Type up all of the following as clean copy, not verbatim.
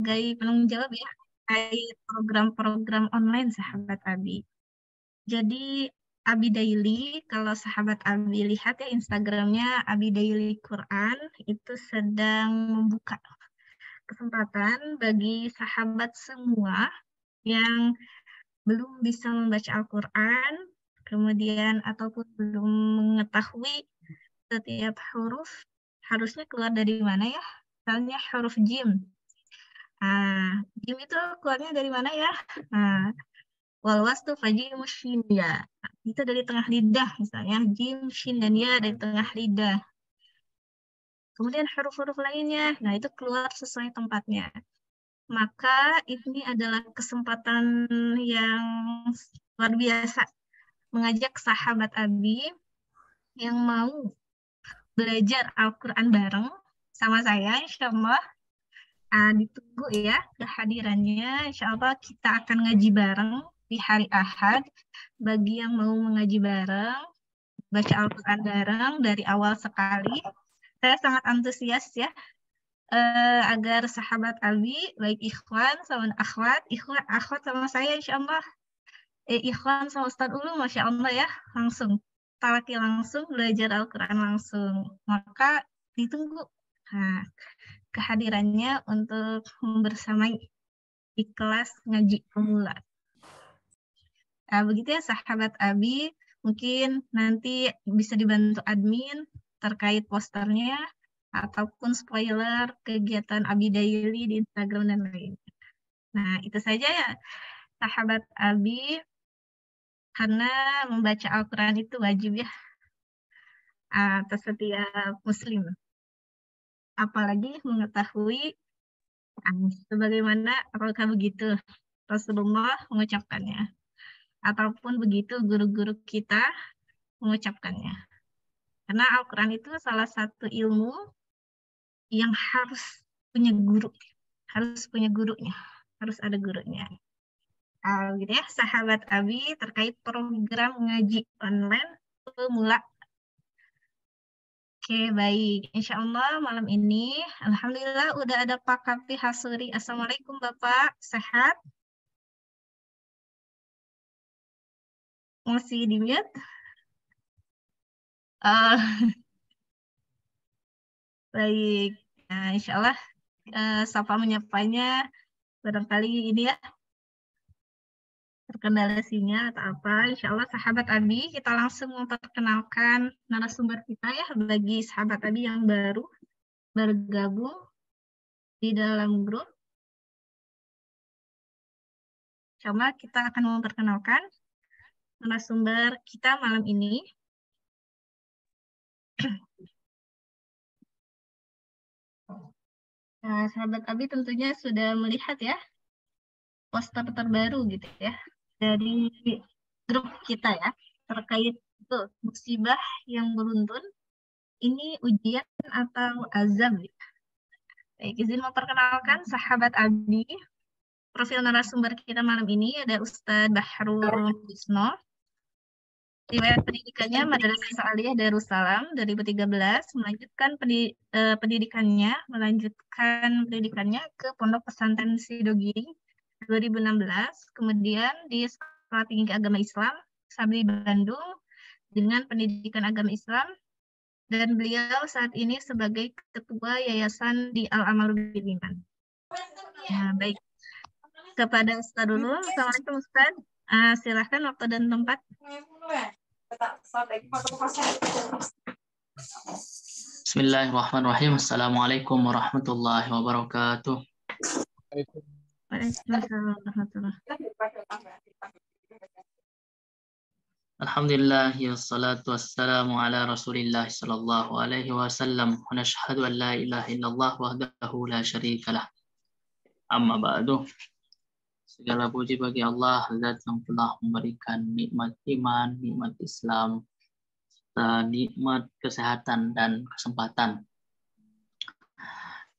sebagai penanggung jawab ya terkait program-program online sahabat Abi. Jadi Abi Daily, kalau sahabat Abi lihat ya Instagramnya Abi Daily Quran, itu sedang membuka kesempatan bagi sahabat semua yang belum bisa membaca Al-Quran, kemudian ataupun belum mengetahui setiap huruf harusnya keluar dari mana ya? Misalnya huruf jim. Jim itu keluarnya dari mana ya? Nah, walwas tuh faji mushin ya. Itu dari tengah lidah misalnya jim, shin, dan ya dari tengah lidah. Kemudian huruf-huruf lainnya, nah itu keluar sesuai tempatnya. Maka ini adalah kesempatan yang luar biasa mengajak sahabat Abi yang mau belajar Al-Quran bareng sama saya, insya Allah. Ditunggu ya kehadirannya. Insya Allah kita akan ngaji bareng di hari Ahad. Bagi yang mau mengaji bareng, baca Al-Quran bareng dari awal sekali. Saya sangat antusias ya agar sahabat Abi, baik ikhwan sama akhwat, akhwat sama saya insya Allah. Ikhwan sama Ustadz Ulu, Masya Allah ya, langsung. Talaki langsung, belajar Al-Quran langsung. Maka ditunggu kehadirannya untuk membersamai di kelas ngaji pemula. Begitu ya sahabat Abi, mungkin nanti bisa dibantu admin terkait posternya ataupun spoiler kegiatan Abi Daily di Instagram dan lainnya. Nah, itu saja ya sahabat Abi, karena membaca Al-Quran itu wajib ya atas setiap muslim. Apalagi mengetahui sebagaimana apakah begitu Rasulullah mengucapkannya. Ataupun begitu guru-guru kita mengucapkannya. Karena Al-Quran itu salah satu ilmu yang harus punya guru. Harus punya gurunya. Harus ada gurunya. Gitu ya, sahabat Abi terkait program ngaji online pemula. Oke, baik. Insya Allah malam ini, Alhamdulillah udah ada Pak Kapti Hasuri. Assalamualaikum Bapak, sehat? Masih di mute? Baik. Nah, insya Allah sapa menyapanya barangkali ini ya terkendala sinyal atau apa. Insya Allah sahabat Abi, kita langsung memperkenalkan narasumber kita ya bagi sahabat Abi yang baru bergabung di dalam grup. Coba kita akan memperkenalkan narasumber kita malam ini. Nah, sahabat Abi tentunya sudah melihat ya poster terbaru gitu ya dari grup kita ya terkait itu musibah yang beruntun, ini ujian atau azab. Baik, izin memperkenalkan sahabat Abi. Profil narasumber kita malam ini ada Ustadz Bahrul Wisno. Riwayat pendidikannya Madrasah Aliyah Darussalam 2013, melanjutkan pendidikannya ke Pondok Pesantren Sidogiri 2016, kemudian di Sekolah Tinggi Agama Islam Sabri Bandung dengan pendidikan agama Islam, dan beliau saat ini sebagai ketua yayasan di Al-Amal bil Iman. Nah, baik. Kepada Ustaz dulu. Assalamualaikum Ustaz. Silahkan waktu dan tempat. Bismillahirrahmanirrahim. Assalamualaikum warahmatullahi wabarakatuh. Waalaikumsalam warahmatullahi wabarakatuh. Alhamdulillah, wassalatu wassalamu ala Rasulillah sallallahu alaihi wasallam. Wa nashhadu an la ilaha illallah wahdahu la syarikalah. Amma ba'du. Segala puji bagi Allah, Zat yang telah memberikan nikmat iman, nikmat Islam, serta nikmat kesehatan dan kesempatan.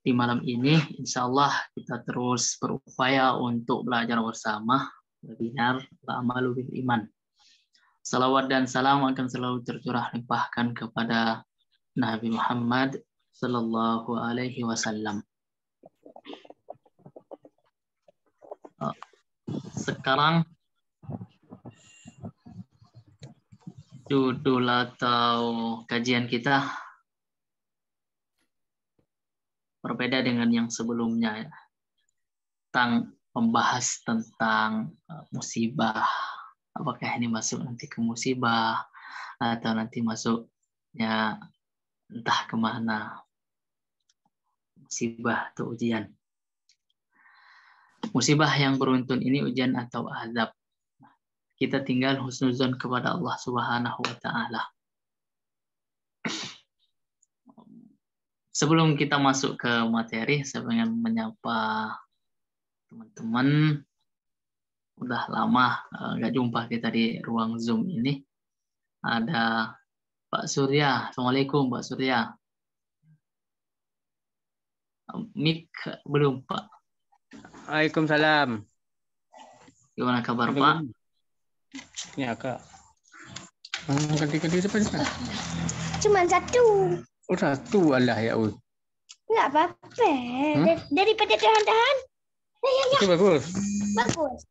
Di malam ini, insya Allah kita terus berupaya untuk belajar bersama, webinar Al-Amalu bil Iman. Salawat dan salam akan selalu tercurah limpahkan kepada Nabi Muhammad Sallallahu Alaihi Wasallam. Sekarang judul atau kajian kita berbeda dengan yang sebelumnya, ya. Membahas tentang musibah. Apakah ini masuk nanti ke musibah atau nanti masuknya entah kemana, musibah atau ujian. Musibah yang beruntun ini ujian atau azab. Kita tinggal husnuzon kepada Allah Subhanahu wa Ta'ala. Sebelum kita masuk ke materi, saya ingin menyapa teman-teman. Udah lama nggak jumpa kita di ruang Zoom ini. Ada Pak Surya. Assalamualaikum Pak Surya. Mik belum Pak. Waalaikumsalam. Gimana kabar Pak? Ya Kak. Ganti-ganti depan. Cuma satu. Oh satu, Allah ya Allah. Enggak apa-apa. Daripada tahan-tahan. Ya. Itu bagus. Bagus.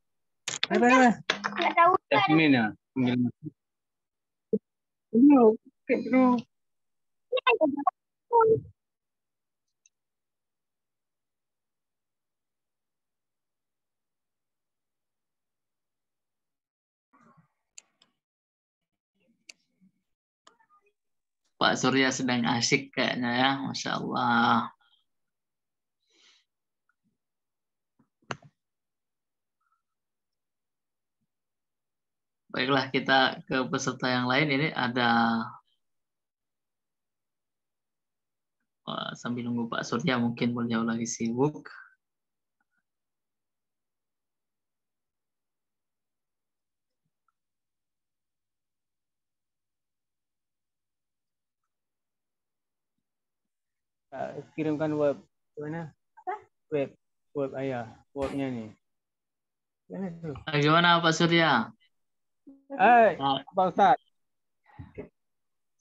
Apa? Enggak tahu kan. Jasmine ya. Belum. Pak Surya sedang asik kayaknya ya, Masya Allah. Baiklah, kita ke peserta yang lain. Ini ada sambil nunggu Pak Surya, mungkin beliau lagi sibuk. Kirimkan web mana? Web ayah, webnya nih. Mana tuh? Gimana Pak Surya? Pak Ustaz.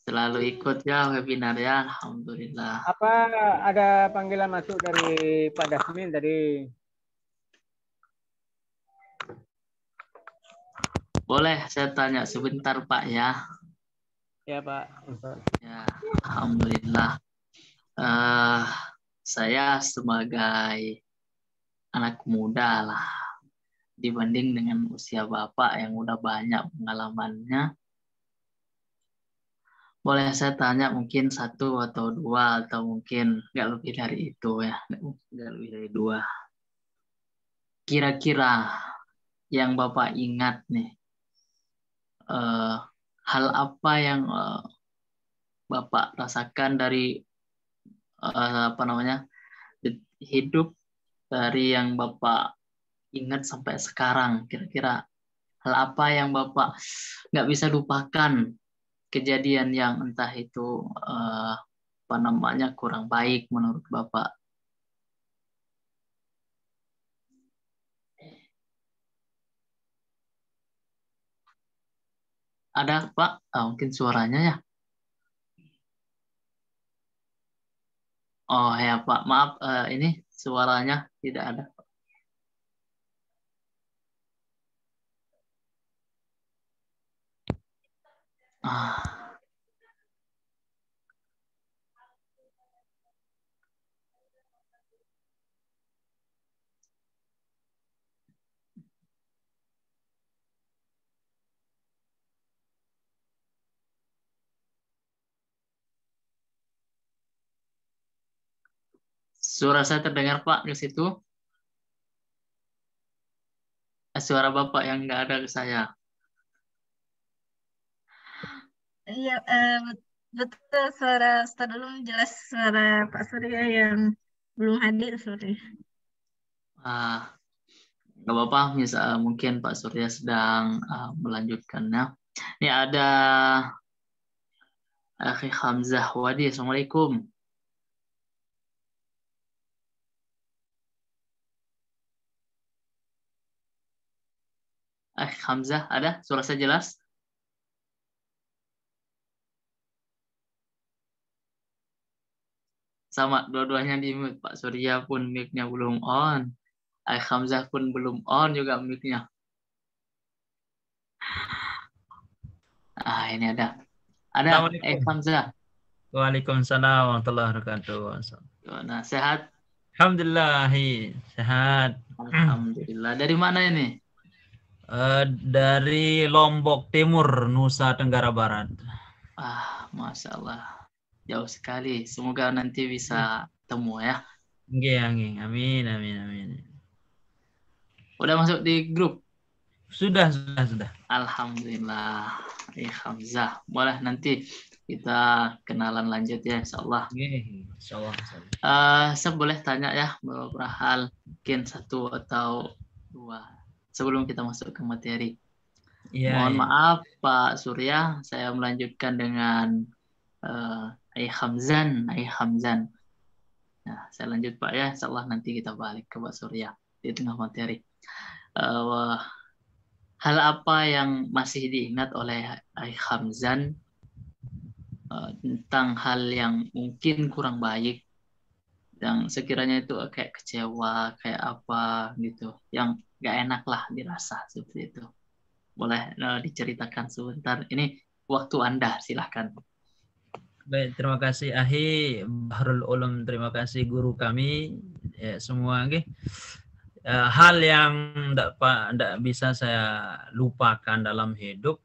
Selalu ikut ya webinar ya, Alhamdulillah. Apa ada panggilan masuk dari Pak Dasmin tadi? Boleh saya tanya sebentar Pak ya? Ya Pak. Ya, Alhamdulillah. Saya sebagai anak muda lah, dibanding dengan usia Bapak yang udah banyak pengalamannya. Boleh saya tanya mungkin satu atau dua, atau mungkin nggak lebih dari itu ya, nggak lebih dari dua. Kira-kira yang Bapak ingat nih, hal apa yang Bapak rasakan dari hidup dari yang Bapak ingat sampai sekarang? Kira-kira hal apa yang Bapak nggak bisa lupakan, kejadian yang entah itu kurang baik menurut Bapak? Ada Pak? Mungkin suaranya ya. Oh ya Pak, maaf ini suaranya tidak ada. Suara saya terdengar Pak di situ? Suara Bapak yang nggak ada ke saya. Iya, betul suara Ustaz dulu jelas, suara Pak Surya yang belum hadir sorry. Nggak apa-apa, mungkin Pak Surya sedang melanjutkannya. Ini ada Akhi Hamzah Wadi. Assalamualaikum. Hamzah, ada? Suara saya jelas? Sama, dua-duanya di mute. Pak Surya pun mic-nya belum on. Ayah Hamzah pun belum on juga mic-nya. Ini ada. Ada Assalamualaikum. Hamzah. Waalaikumsalam warahmatullahi wabarakatuh. Nah, sehat? Alhamdulillah, sehat. Alhamdulillah. Dari mana ini? Dari Lombok Timur, Nusa Tenggara Barat. Masya Allah. Jauh sekali. Semoga nanti bisa temu ya. Amin, amin, amin. Udah masuk di grup? Sudah. Alhamdulillah. Hamzah. Boleh nanti kita kenalan lanjut ya, insya Allah. Insya Allah. Saya boleh tanya ya beberapa hal, mungkin 1 atau 2 sebelum kita masuk ke materi. Mohon maaf Pak Surya, saya melanjutkan dengan Ayah Hamzan. Nah, saya lanjut Pak ya, insya Allah nanti kita balik ke Pak Surya di tengah materi. Hal apa yang masih diingat oleh Ayah Hamzan tentang hal yang mungkin kurang baik, yang sekiranya itu kayak kecewa, kayak apa gitu, yang gak enak lah dirasa seperti itu. Boleh diceritakan sebentar. Ini waktu Anda, silahkan. Baik, terima kasih Ahi Bahrul Ulum, terima kasih guru kami semua. Hal yang tidak bisa saya lupakan dalam hidup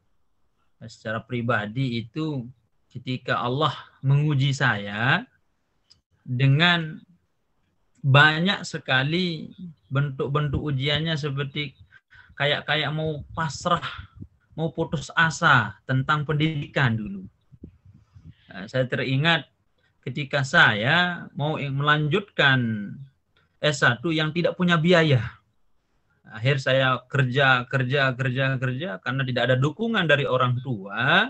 secara pribadi itu ketika Allah menguji saya dengan banyak sekali bentuk-bentuk ujiannya, seperti kayak mau pasrah, mau putus asa tentang pendidikan dulu. Saya teringat ketika saya mau melanjutkan S1 yang tidak punya biaya. Akhir saya kerja karena tidak ada dukungan dari orang tua.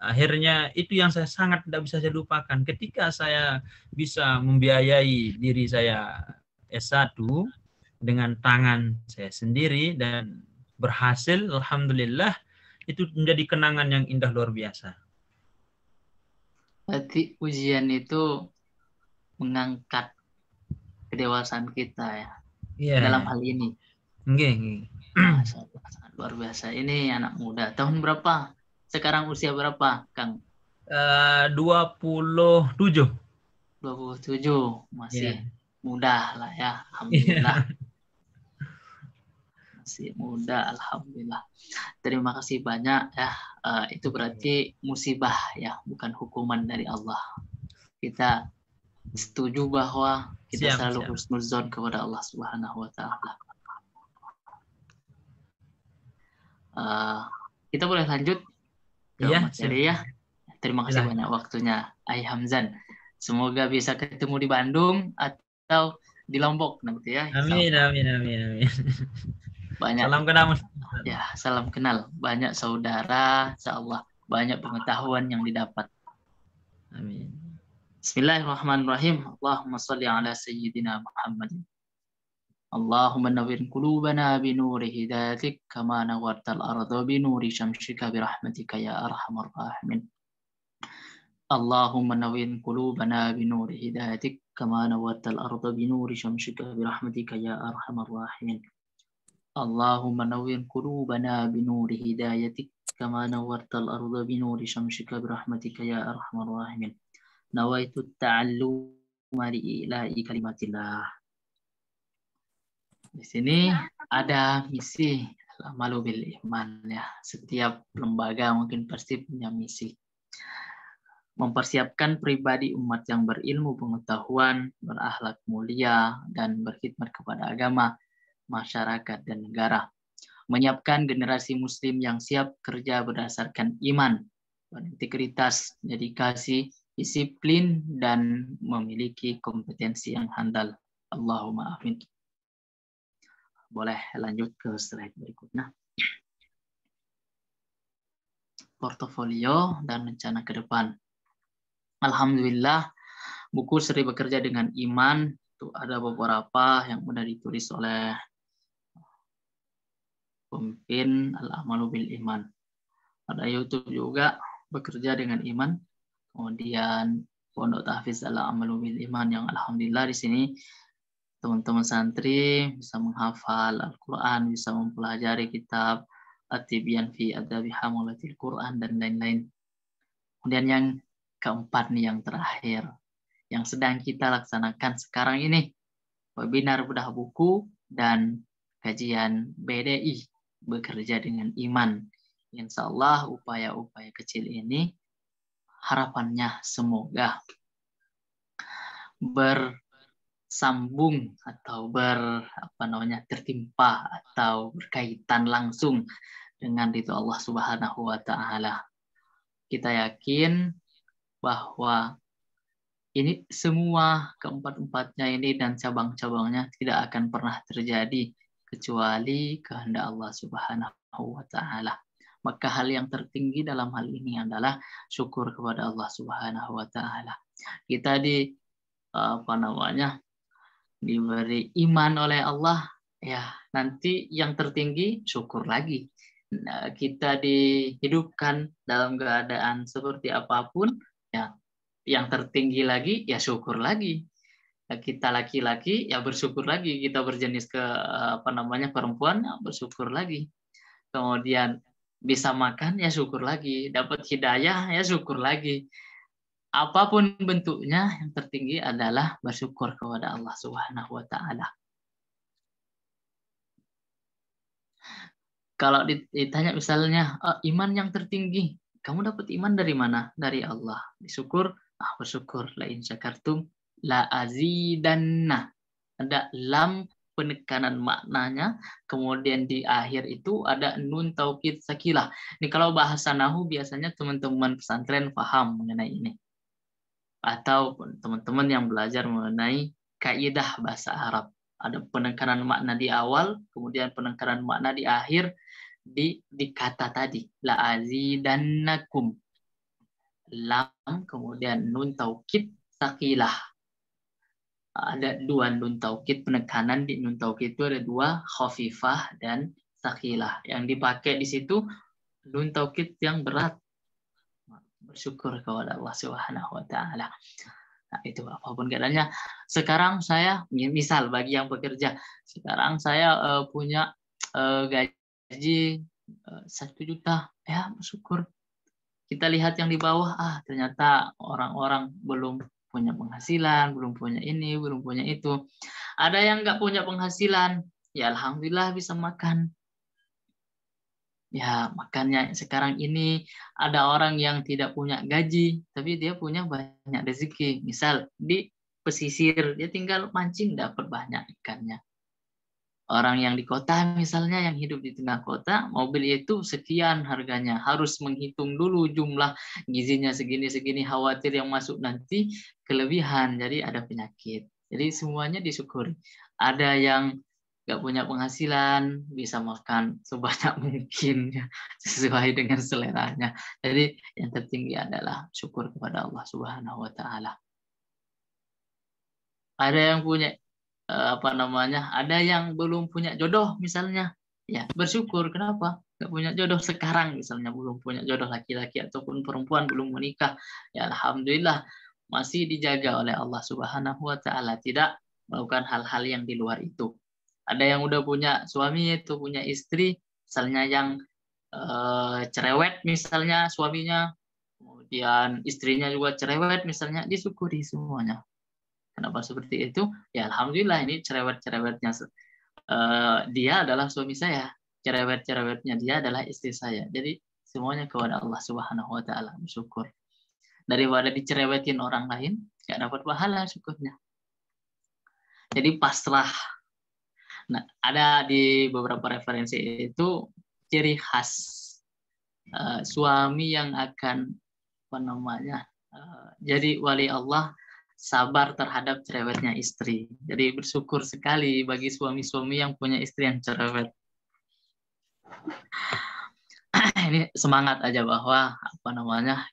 Akhirnya itu yang saya sangat tidak bisa saya lupakan. Ketika saya bisa membiayai diri saya S1 dengan tangan saya sendiri dan berhasil, alhamdulillah, itu menjadi kenangan yang indah luar biasa. Berarti ujian itu mengangkat kedewasaan kita ya, dalam hal ini. Masya Allah, sangat luar biasa. Ini anak muda. Tahun berapa? Sekarang usia berapa, Kang? 27. 27. Masih muda lah ya. Alhamdulillah. Masih muda, alhamdulillah. Terima kasih banyak ya. Itu berarti musibah ya, bukan hukuman dari Allah. Kita setuju bahwa kita selalu husnuzon kepada Allah Subhanahu wa taala. Kita boleh lanjut ke materi ya. Terima kasih banyak waktunya Ayah Hamzan. Semoga bisa ketemu di Bandung atau di Lombok nanti ya. Amin. Banyak. Salam kenal. Ya, salam kenal. Banyak saudara, insyaallah banyak pengetahuan yang didapat. Amin. Bismillahirrahmanirrahim. Allahumma shalli ala sayyidina Muhammadin. Allahumma nawwir qulubana bi nuri hidayatik kama nawwartal arda bi nuri syamsika bi rahmatika ya arhamar rahimin. Allahumma nawwir qulubana bi nuri hidayatik kama nawwartal arda bi nuri syamsika bi rahmatika ya arhamar rahimin. Allahumma nawwir qulubana bi nuri hidayatik kama nawwartal arda bi nuri syamsika bi rahmatika ya arhamar rahimin. Nawaitu ta'alluma li ilahi kalimatillah. Di sini ada misi al-amalu bil iman ya. Setiap lembaga mungkin pasti punya misi. Mempersiapkan pribadi umat yang berilmu pengetahuan, berakhlak mulia, dan berkhidmat kepada agama, masyarakat, dan negara. Menyiapkan generasi muslim yang siap kerja berdasarkan iman, integritas, dedikasi, disiplin, dan memiliki kompetensi yang handal. Allahumma amin. Boleh lanjut ke slide berikutnya. Portofolio dan rencana ke depan. Alhamdulillah, buku Seri Bekerja dengan Iman itu ada beberapa yang sudah ditulis oleh pemimpin Al-Amalu bil Iman. Ada YouTube juga, Bekerja dengan Iman. Kemudian Pondok Tahfiz Al-Amalu bil Iman yang alhamdulillah di sini teman-teman santri bisa menghafal Al-Quran, bisa mempelajari kitab At-Tibyan fi Adabi Hamalatil Quran dan lain-lain. Kemudian yang keempat nih, yang terakhir, yang sedang kita laksanakan sekarang ini, webinar bedah buku dan kajian BDI, bekerja dengan iman. Insya Allah upaya-upaya kecil ini harapannya semoga bersambung atau tertimpa atau berkaitan langsung dengan ridho Allah Subhanahu wa taala. Kita yakin bahwa ini semua keempat-empatnya ini dan cabang-cabangnya tidak akan pernah terjadi kecuali kehendak Allah Subhanahu wa taala. Maka hal yang tertinggi dalam hal ini adalah syukur kepada Allah Subhanahu wa taala. Kita diberi iman oleh Allah, ya nanti yang tertinggi syukur lagi. Nah, kita dihidupkan dalam keadaan seperti apapun, ya yang tertinggi lagi ya syukur lagi. Kita laki-laki ya bersyukur lagi, kita berjenis perempuan ya bersyukur lagi. Kemudian bisa makan ya syukur lagi, dapat hidayah ya syukur lagi. Apapun bentuknya, yang tertinggi adalah bersyukur kepada Allah Subhanahu wa taala. Kalau ditanya misalnya, iman yang tertinggi, kamu dapat iman dari mana? Dari Allah. Disyukur, bersyukur. La in syakartum la azidanna. Ada lam penekanan maknanya, kemudian di akhir itu ada nun taukid sakilah. Ini kalau bahasa nahu biasanya teman-teman pesantren paham mengenai ini. Atau teman-teman yang belajar mengenai kaidah bahasa Arab. Ada penekanan makna di awal, kemudian penekanan makna di akhir di kata tadi. La azidannakum. Lam, kemudian nun taukid sakilah. Ada dua nun taukid, penekanan di nun taukid itu ada dua, khafifah dan sakilah. Yang dipakai di situ nun taukid yang berat. Bersyukur kepada Allah Subhanahu wa taala. Nah, itu apapun keadaannya. Sekarang saya misal bagi yang bekerja, sekarang saya punya gaji 1 juta, ya bersyukur. Kita lihat yang di bawah, ternyata orang-orang belum punya penghasilan, belum punya ini, belum punya itu. Ada yang nggak punya penghasilan, ya alhamdulillah bisa makan. Ya, makanya sekarang ini ada orang yang tidak punya gaji, tapi dia punya banyak rezeki. Misal di pesisir, dia tinggal mancing dapat banyak ikannya. Orang yang di kota misalnya, yang hidup di tengah kota, mobil itu sekian harganya. Harus menghitung dulu jumlah gizinya segini-segini, khawatir yang masuk nanti kelebihan, jadi ada penyakit. Jadi semuanya disyukuri. Ada yang nggak punya penghasilan, bisa makan sebanyak mungkin sesuai dengan seleranya. Jadi yang tertinggi adalah syukur kepada Allah Subhanahu wa taala. Ada yang punya ada yang belum punya jodoh misalnya, ya bersyukur. Kenapa nggak punya jodoh sekarang? Misalnya belum punya jodoh, laki-laki ataupun perempuan belum menikah, ya alhamdulillah masih dijaga oleh Allah Subhanahu wa taala, tidak melakukan hal-hal yang di luar itu. Ada yang udah punya suami, itu punya istri, misalnya yang cerewet misalnya suaminya, kemudian istrinya juga cerewet misalnya, disyukuri semuanya. Kenapa seperti itu? Ya alhamdulillah, ini cerewet-cerewetnya dia adalah suami saya, cerewet-cerewetnya dia adalah istri saya. Jadi semuanya kepada Allah Subhanahu wa taala, bersyukur. Daripada dicerewetin orang lain, nggak dapat pahala syukurnya. Jadi pasrah. Nah, ada di beberapa referensi itu ciri khas suami yang akan jadi wali Allah, sabar terhadap cerewetnya istri. Jadi bersyukur sekali bagi suami-suami yang punya istri yang cerewet. Ini semangat aja bahwa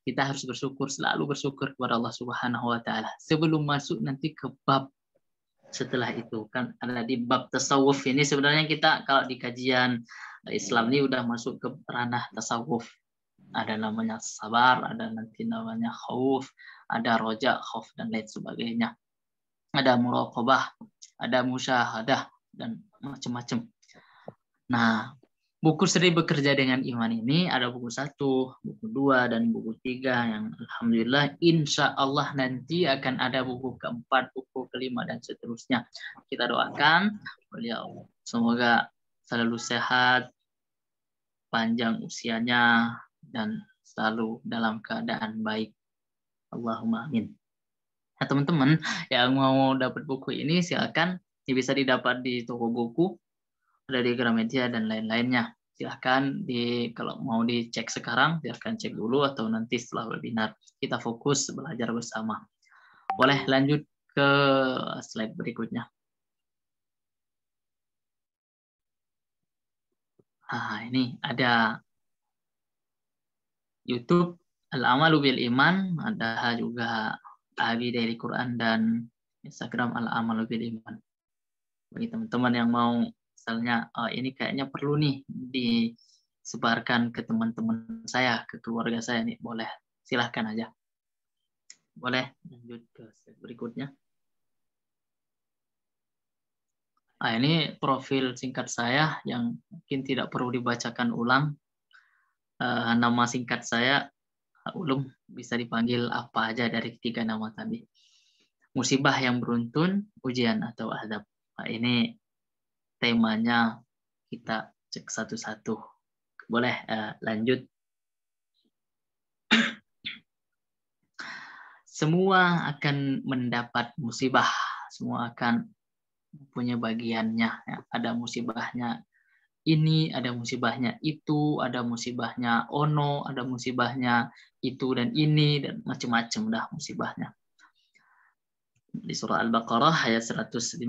kita harus bersyukur, selalu bersyukur kepada Allah Subhanahu wa taala. Sebelum masuk nanti ke bab setelah itu, kan ada di bab tasawuf ini. Sebenarnya kita kalau di kajian Islam ini udah masuk ke ranah tasawuf. Ada namanya sabar, ada nanti namanya khauf, ada roja, khauf dan lain sebagainya. Ada muraqabah, ada musyahadah, dan macam-macam. Nah, buku Seri Bekerja dengan Iman ini ada buku 1, buku 2, dan buku 3 yang alhamdulillah insya Allah nanti akan ada buku keempat, buku kelima, dan seterusnya. Kita doakan beliau semoga selalu sehat, panjang usianya, dan selalu dalam keadaan baik. Allahumma amin. Nah, teman-teman yang mau dapat buku ini silakan, bisa didapat di toko buku, ada di Gramedia dan lain-lainnya. Silahkan kalau mau dicek sekarang, silahkan cek dulu atau nanti setelah webinar. Kita fokus belajar bersama. Boleh lanjut ke slide berikutnya. Nah, ini ada YouTube Al-Amalu Bil Iman, ada juga Abi dari Quran, dan Instagram Al-Amalu Bil Iman. Bagi teman-teman yang mau, misalnya ini kayaknya perlu nih disebarkan ke teman-teman saya, ke keluarga saya nih, boleh, silahkan aja. Boleh lanjut ke slide berikutnya. Nah, ini profil singkat saya yang mungkin tidak perlu dibacakan ulang. Nama singkat saya Ulum, bisa dipanggil apa aja dari 3 nama tadi. Musibah yang beruntun, ujian atau azab. Nah, ini temanya kita cek satu-satu. Boleh lanjut. Semua akan mendapat musibah. Semua akan punya bagiannya. Ya, ada musibahnya ini, ada musibahnya itu, ada musibahnya ono, ada musibahnya itu dan ini, dan macam-macam dah musibahnya. Di surah Al-Baqarah ayat 155,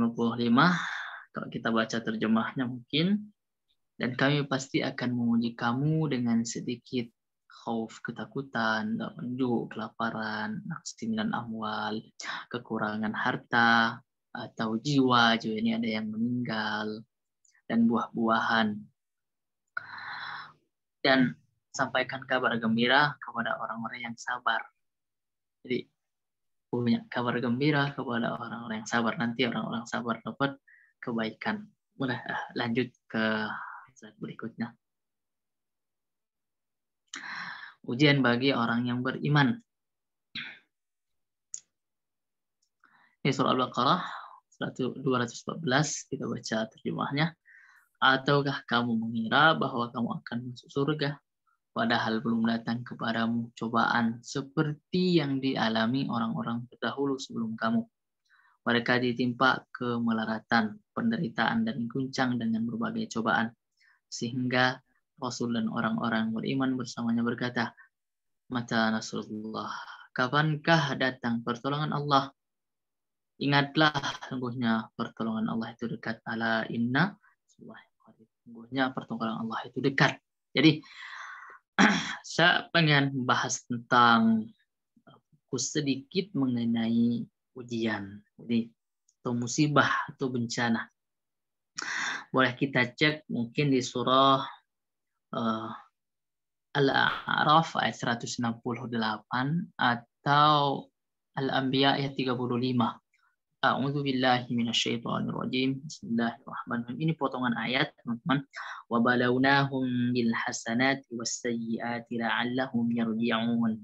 kalau kita baca terjemahnya mungkin, dan kami pasti akan menguji kamu dengan sedikit khauf, ketakutan, penjuk, kelaparan, naqsi minal amwal, kekurangan harta, atau jiwa ini ada yang meninggal, dan buah-buahan. Dan sampaikan kabar gembira kepada orang-orang yang sabar. Jadi punya kabar gembira kepada orang-orang yang sabar. Nanti orang-orang sabar dapat kebaikan. Boleh lanjut ke slide berikutnya. Ujian bagi orang yang beriman. Ini surah Al-Baqarah 214, kita baca terjemahnya. Ataukah kamu mengira bahwa kamu akan masuk surga, padahal belum datang kepadamu cobaan seperti yang dialami orang-orang terdahulu sebelum kamu. Mereka ditimpa kemelaratan, penderitaan, dan guncang dengan berbagai cobaan. Sehingga Rasul dan orang-orang beriman bersamanya berkata, Mata Nasrullah, kapankah datang pertolongan Allah? Ingatlah, sungguhnya pertolongan Allah itu dekat. Ala inna, sungguhnya pertolongan Allah itu dekat. Jadi saya pengen bahas tentang sedikit mengenai ujian, jadi atau musibah atau bencana. Boleh kita cek mungkin di surah Al-A'raf ayat 168 atau Al-Anbiya ayat 35. A'udzu billahi minasyaitonir rajim. Bismillahirrahmanirrahim. Ini potongan ayat, teman-teman. Wa balawnahum bil hasanati was sayyiati la'allahum yarji'un.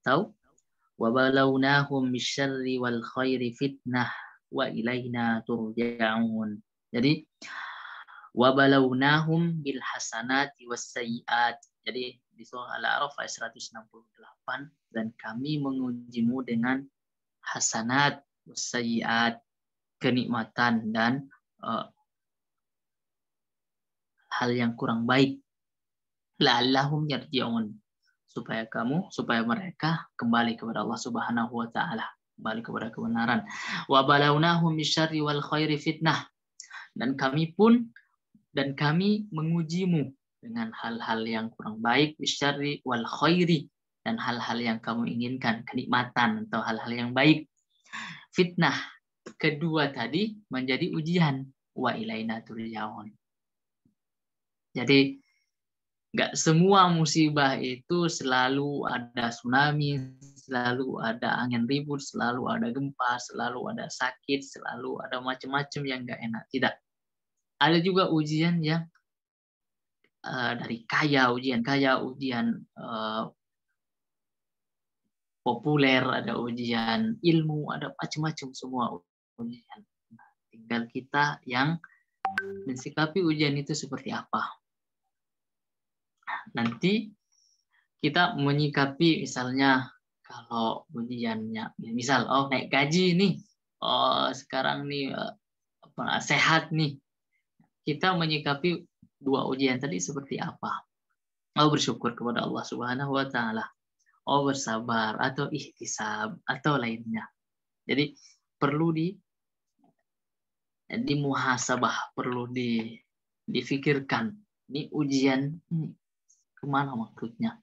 Tahu? Wa balawnahum bisyarri wal khairi fitnah wa ilaina turja'un. Jadi wa balawnahum bil hasanati was sayyiat. Jadi di surah Al-A'raf ayat 168, dan kami mengujimu dengan hasanat, sayyiat, kenikmatan, dan hal yang kurang baik. La'allahum yarji'un, supaya mereka kembali kepada Allah Subhanahu wa taala, kembali kepada kebenaran. Wa balawnahum bisyarri wal khairi fitnah, dan kami mengujimu dengan hal-hal yang kurang baik, bisyarri wal khairi, dan hal-hal yang kamu inginkan, kenikmatan atau hal-hal yang baik. Fitnah kedua tadi menjadi ujian. Wa ilaina turja'un. Jadi Nggak semua musibah itu selalu ada tsunami, selalu ada angin ribut, selalu ada gempa, selalu ada sakit, selalu ada macam-macam yang nggak enak. Tidak. Ada juga ujian yang dari ujian kaya, ujian populer, ada ujian ilmu, ada macam-macam semua ujian. Tinggal kita yang mensikapi ujian itu seperti apa. Nanti kita menyikapi misalnya kalau ujiannya, misal naik gaji nih, sekarang nih sehat nih, kita menyikapi 2 ujian tadi seperti apa? Bersyukur kepada Allah Subhanahu wa taala. Bersabar atau ihtisab atau lainnya. Jadi perlu dimuhasabah, perlu difikirkan. Ini ujian ini kemana maksudnya?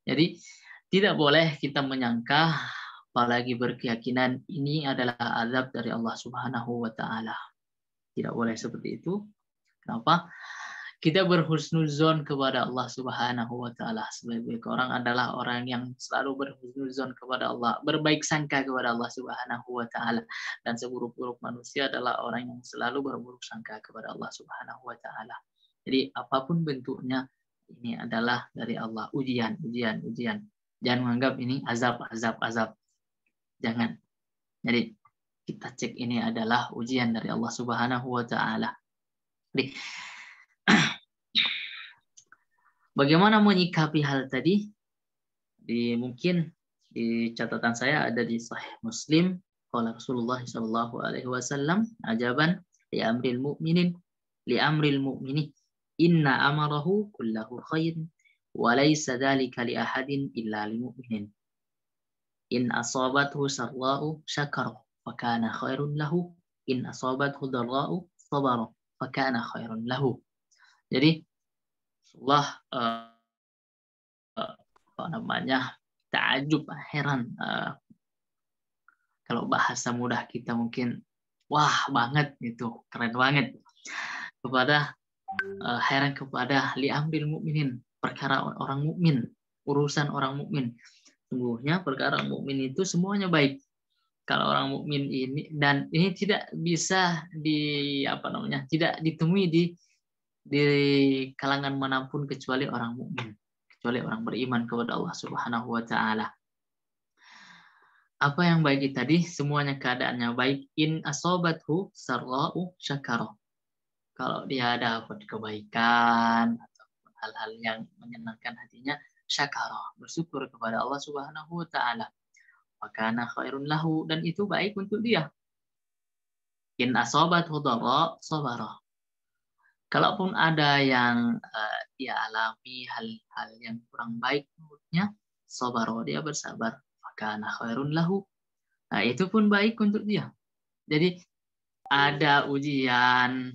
Jadi tidak boleh kita menyangka, apalagi berkeyakinan ini adalah azab dari Allah Subhanahu wa taala. Tidak boleh seperti itu. Kenapa? Kita berhusnuzon kepada Allah Subhanahu wa taala. Sebaik-baik orang adalah orang yang selalu berhusnuzon kepada Allah, berbaik sangka kepada Allah Subhanahu wa taala, dan seburuk-buruk manusia adalah orang yang selalu berburuk sangka kepada Allah Subhanahu wa taala. Jadi apapun bentuknya ini adalah dari Allah, ujian. Jangan menganggap ini azab. Jangan. Jadi kita cek ini adalah ujian dari Allah Subhanahu wa taala. Jadi bagaimana menyikapi hal tadi? Mungkin di catatan saya ada di Sahih Muslim, qala Rasulullah sallallahu alaihi wasallam, ajaban li amril mu'mini inna amarahu kullahu khair wa laysa dzalika li ahadin illa lil mu'minin. In asabathu sarra'u syakara fa kana khairun lahu, in asabathu dharra'u sabara fa kana khairun lahu. Jadi Allah takjub, heran, kalau bahasa mudah kita mungkin wah banget gitu, keren banget, kepada heran kepada li'amril mu'minin, perkara orang mukmin, urusan orang mukmin. Sungguhnya perkara mukmin itu semuanya baik. Kalau orang mukmin ini, dan ini tidak bisa tidak ditemui di kalangan manapun kecuali orang mukmin, kecuali orang beriman kepada Allah Subhanahu wa taala. Apa yang baik tadi semuanya keadaannya baik. In asobathu sarra'u syakara. Kalau dia dapat kebaikan atau hal-hal yang menyenangkan hatinya, syakara, bersyukur kepada Allah Subhanahu wa taala. Fakana khairun lahu, dan itu baik untuk dia. In asobathu dharra sabara. Kalaupun ada yang dia alami hal-hal yang kurang baik menurutnya, sabaro, dia bersabar, fakana khairun lahu. Nah, itu pun baik untuk dia. Jadi ada ujian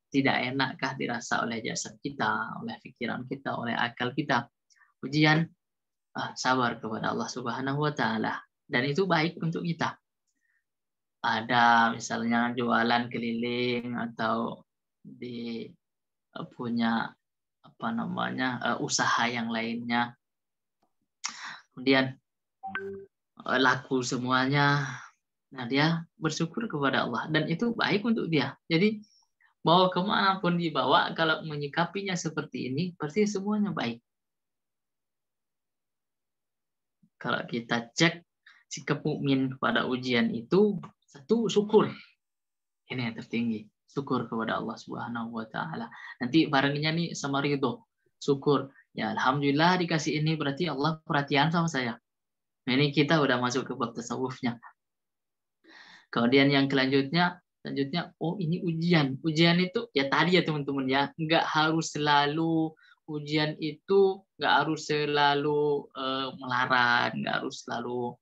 tidak enakkah dirasa oleh jasad kita, oleh pikiran kita, oleh akal kita. Ujian, sabar kepada Allah Subhanahu wa taala, dan itu baik untuk kita. Ada misalnya jualan keliling atau punya usaha yang lainnya, kemudian laku semuanya, nah dia bersyukur kepada Allah dan itu baik untuk dia. Jadi mau kemanapun dibawa, kalau menyikapinya seperti ini pasti semuanya baik. Kalau kita cek sikap mukmin pada ujian itu, satu, syukur, ini yang tertinggi, syukur kepada Allah Subhanahu wa taala. Nanti barengnya nih sama ridho, syukur. Ya alhamdulillah dikasih ini, berarti Allah perhatian sama saya. Nah, ini kita udah masuk ke bab tasawufnya. Kemudian yang selanjutnya, ini ujian. Ujian itu ya tadi ya teman-teman ya, nggak harus selalu ujian itu, nggak harus selalu melarang, nggak harus selalu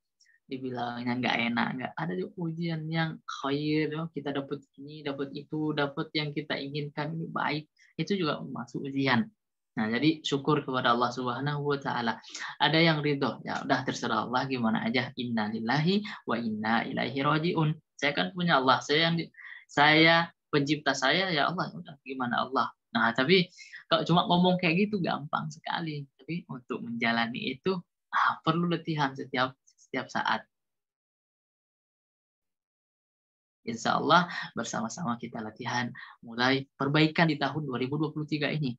dibilangnya nggak enak, nggak ada ujian yang khair, kita dapat ini, dapat itu, dapat yang kita inginkan, ini baik, itu juga masuk ujian. Nah, jadi syukur kepada Allah Subhanahu wa taala. Ada yang ridho, ya udah terserah Allah gimana aja. Inna lillahi wa inna ilaihi rajiun. Saya kan punya Allah, saya pencipta saya, ya Allah, udah gimana Allah. Nah, tapi kalau cuma ngomong kayak gitu gampang sekali. Tapi untuk menjalani itu perlu latihan setiap saat. Insya Allah bersama-sama kita latihan mulai perbaikan di tahun 2023 ini.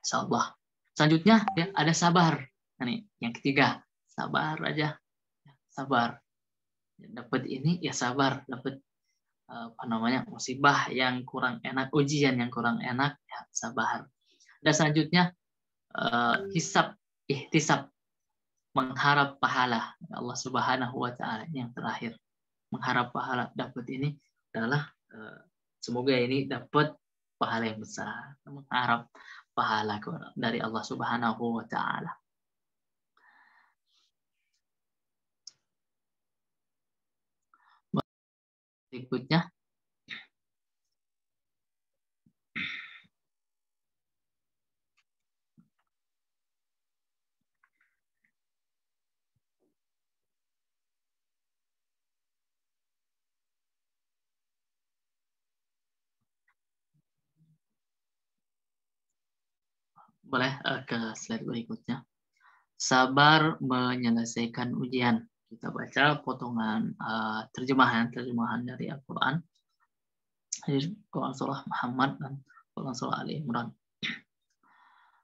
Insya Allah. Selanjutnya ya, ada sabar. Nah, nih, yang ketiga, sabar aja. Sabar. Dapat ini ya sabar. Dapat musibah yang kurang enak, ujian yang kurang enak, ya sabar. Dan selanjutnya ihtisab, mengharap pahala Allah Subhanahu wa taala. Yang terakhir, mengharap pahala dapat ini adalah semoga ini dapat pahala yang besar, mengharap pahala dari Allah Subhanahu wa taala. Berikutnya boleh ke slide berikutnya. Sabar menyelesaikan ujian. Kita baca potongan terjemahan dari Al-Quran. Quran surah Muhammad dan Quran surah Ali Imran.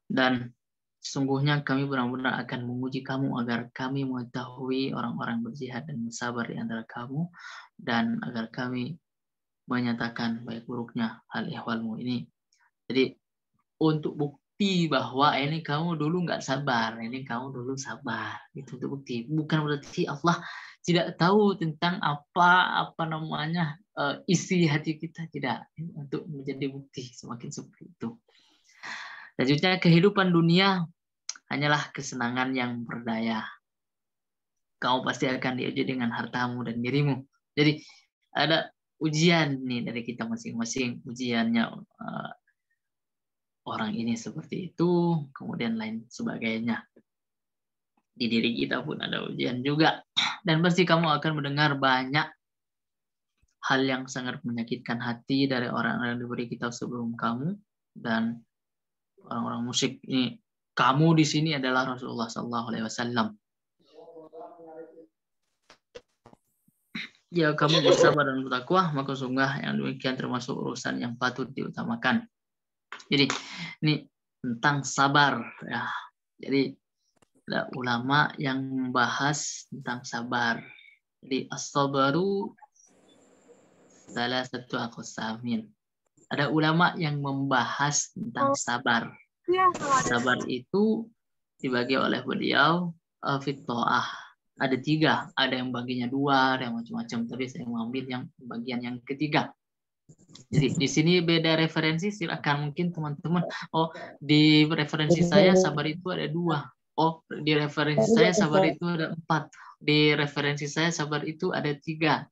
Dan sesungguhnya kami benar-benar akan menguji kamu agar kami mengetahui orang-orang berjihad dan bersabar di antara kamu, dan agar kami menyatakan baik buruknya hal ihwalmu ini. Jadi untuk bukti bahwa ini kamu dulu nggak sabar, ini kamu dulu sabar, itu untuk bukti. Bukan berarti Allah tidak tahu tentang apa namanya isi hati kita, tidak. Untuk menjadi bukti semakin seperti itu. Selanjutnya, kehidupan dunia hanyalah kesenangan yang berdaya. Kamu pasti akan diuji dengan hartamu dan dirimu. Jadi ada ujian nih dari kita masing-masing. Ujiannya orang ini seperti itu, kemudian lain sebagainya. Di diri kita pun ada ujian juga. Dan pasti kamu akan mendengar banyak hal yang sangat menyakitkan hati dari orang-orang yang diberi kitab sebelum kamu. Dan orang-orang musyrik ini, kamu di sini adalah Rasulullah SAW. Ya, kamu bersabar dan bertakwa, maka sungguh yang demikian termasuk urusan yang patut diutamakan. Jadi ini tentang sabar ya. Jadi ada ulama yang membahas tentang sabar. Jadi as-sabru salah satu aqsamin. Ada ulama yang membahas tentang sabar. Sabar itu dibagi oleh beliau fit ta'ah. Ada 3, ada yang baginya 2, ada yang macam-macam. Tapi saya mengambil yang bagian yang ketiga. Jadi di sini beda referensi, silakan mungkin teman-teman. Oh, di referensi saya sabar itu ada 2. Oh, di referensi saya sabar itu ada 4. Di referensi saya sabar itu ada 3.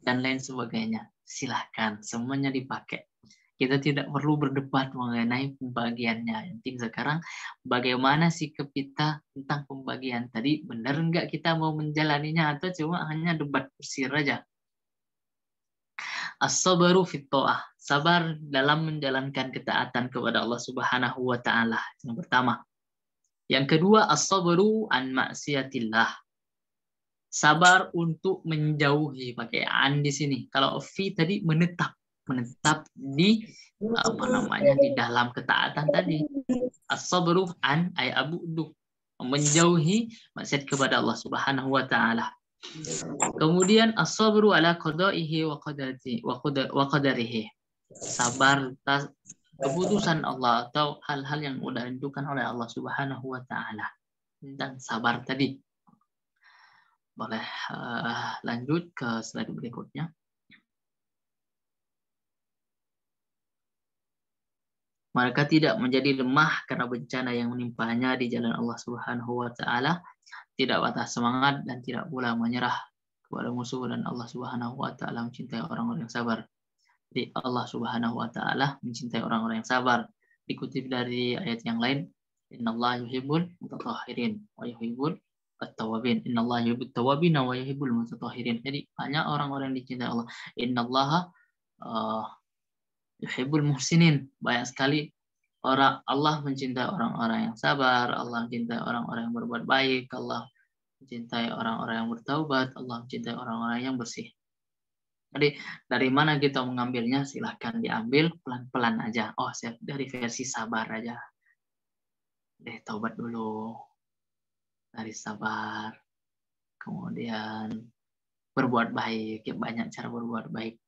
Dan lain sebagainya. Silahkan, semuanya dipakai. Kita tidak perlu berdebat mengenai pembagiannya. Yang penting sekarang bagaimana sikap kita tentang pembagian tadi. Benar nggak kita mau menjalaninya atau cuma hanya debat kusir aja. As-sabru fit ta'ah. Sabar dalam menjalankan ketaatan kepada Allah Subhanahu wa taala. Yang pertama. Yang kedua, as-sabru an maksiatillah. Sabar untuk menjauhi, pakai an di sini. Kalau fi tadi menetap di di dalam ketaatan tadi. As-sabru an ay abudu, menjauhi maksiat kepada Allah Subhanahu wa taala. Kemudian as-sabru ala qada'ihi wa qadarihi. Sabar atas keputusan Allah atau hal-hal yang sudah ditentukan oleh Allah Subhanahu wa taala. Dan sabar tadi. Boleh lanjut ke slide berikutnya. Mereka tidak menjadi lemah karena bencana yang menimpanya di jalan Allah Subhanahu wa taala, tidak patah semangat dan tidak pula menyerah kepada musuh, dan Allah Subhanahu wa taala mencintai orang-orang yang sabar. Jadi Allah Subhanahu wa taala mencintai orang-orang yang sabar. Dikutip dari ayat yang lain, innallaha yuhibbul mutatahhirin wa yuhibbul at-tawwabin. Innallaha yuhibbut tawwabin wa yuhibbul mutatahhirin. Jadi banyak orang-orang yang dicintai Allah. Innallaha yuhibbul muhsinin. Banyak sekali orang, Allah mencintai orang-orang yang sabar, Allah mencintai orang-orang yang berbuat baik, Allah mencintai orang-orang yang bertaubat, Allah mencintai orang-orang yang bersih. Jadi dari mana kita mengambilnya? Silahkan diambil pelan-pelan aja. Oh, saya dari versi sabar aja. Taubat dulu. Dari sabar. Kemudian berbuat baik. Banyak cara berbuat baik.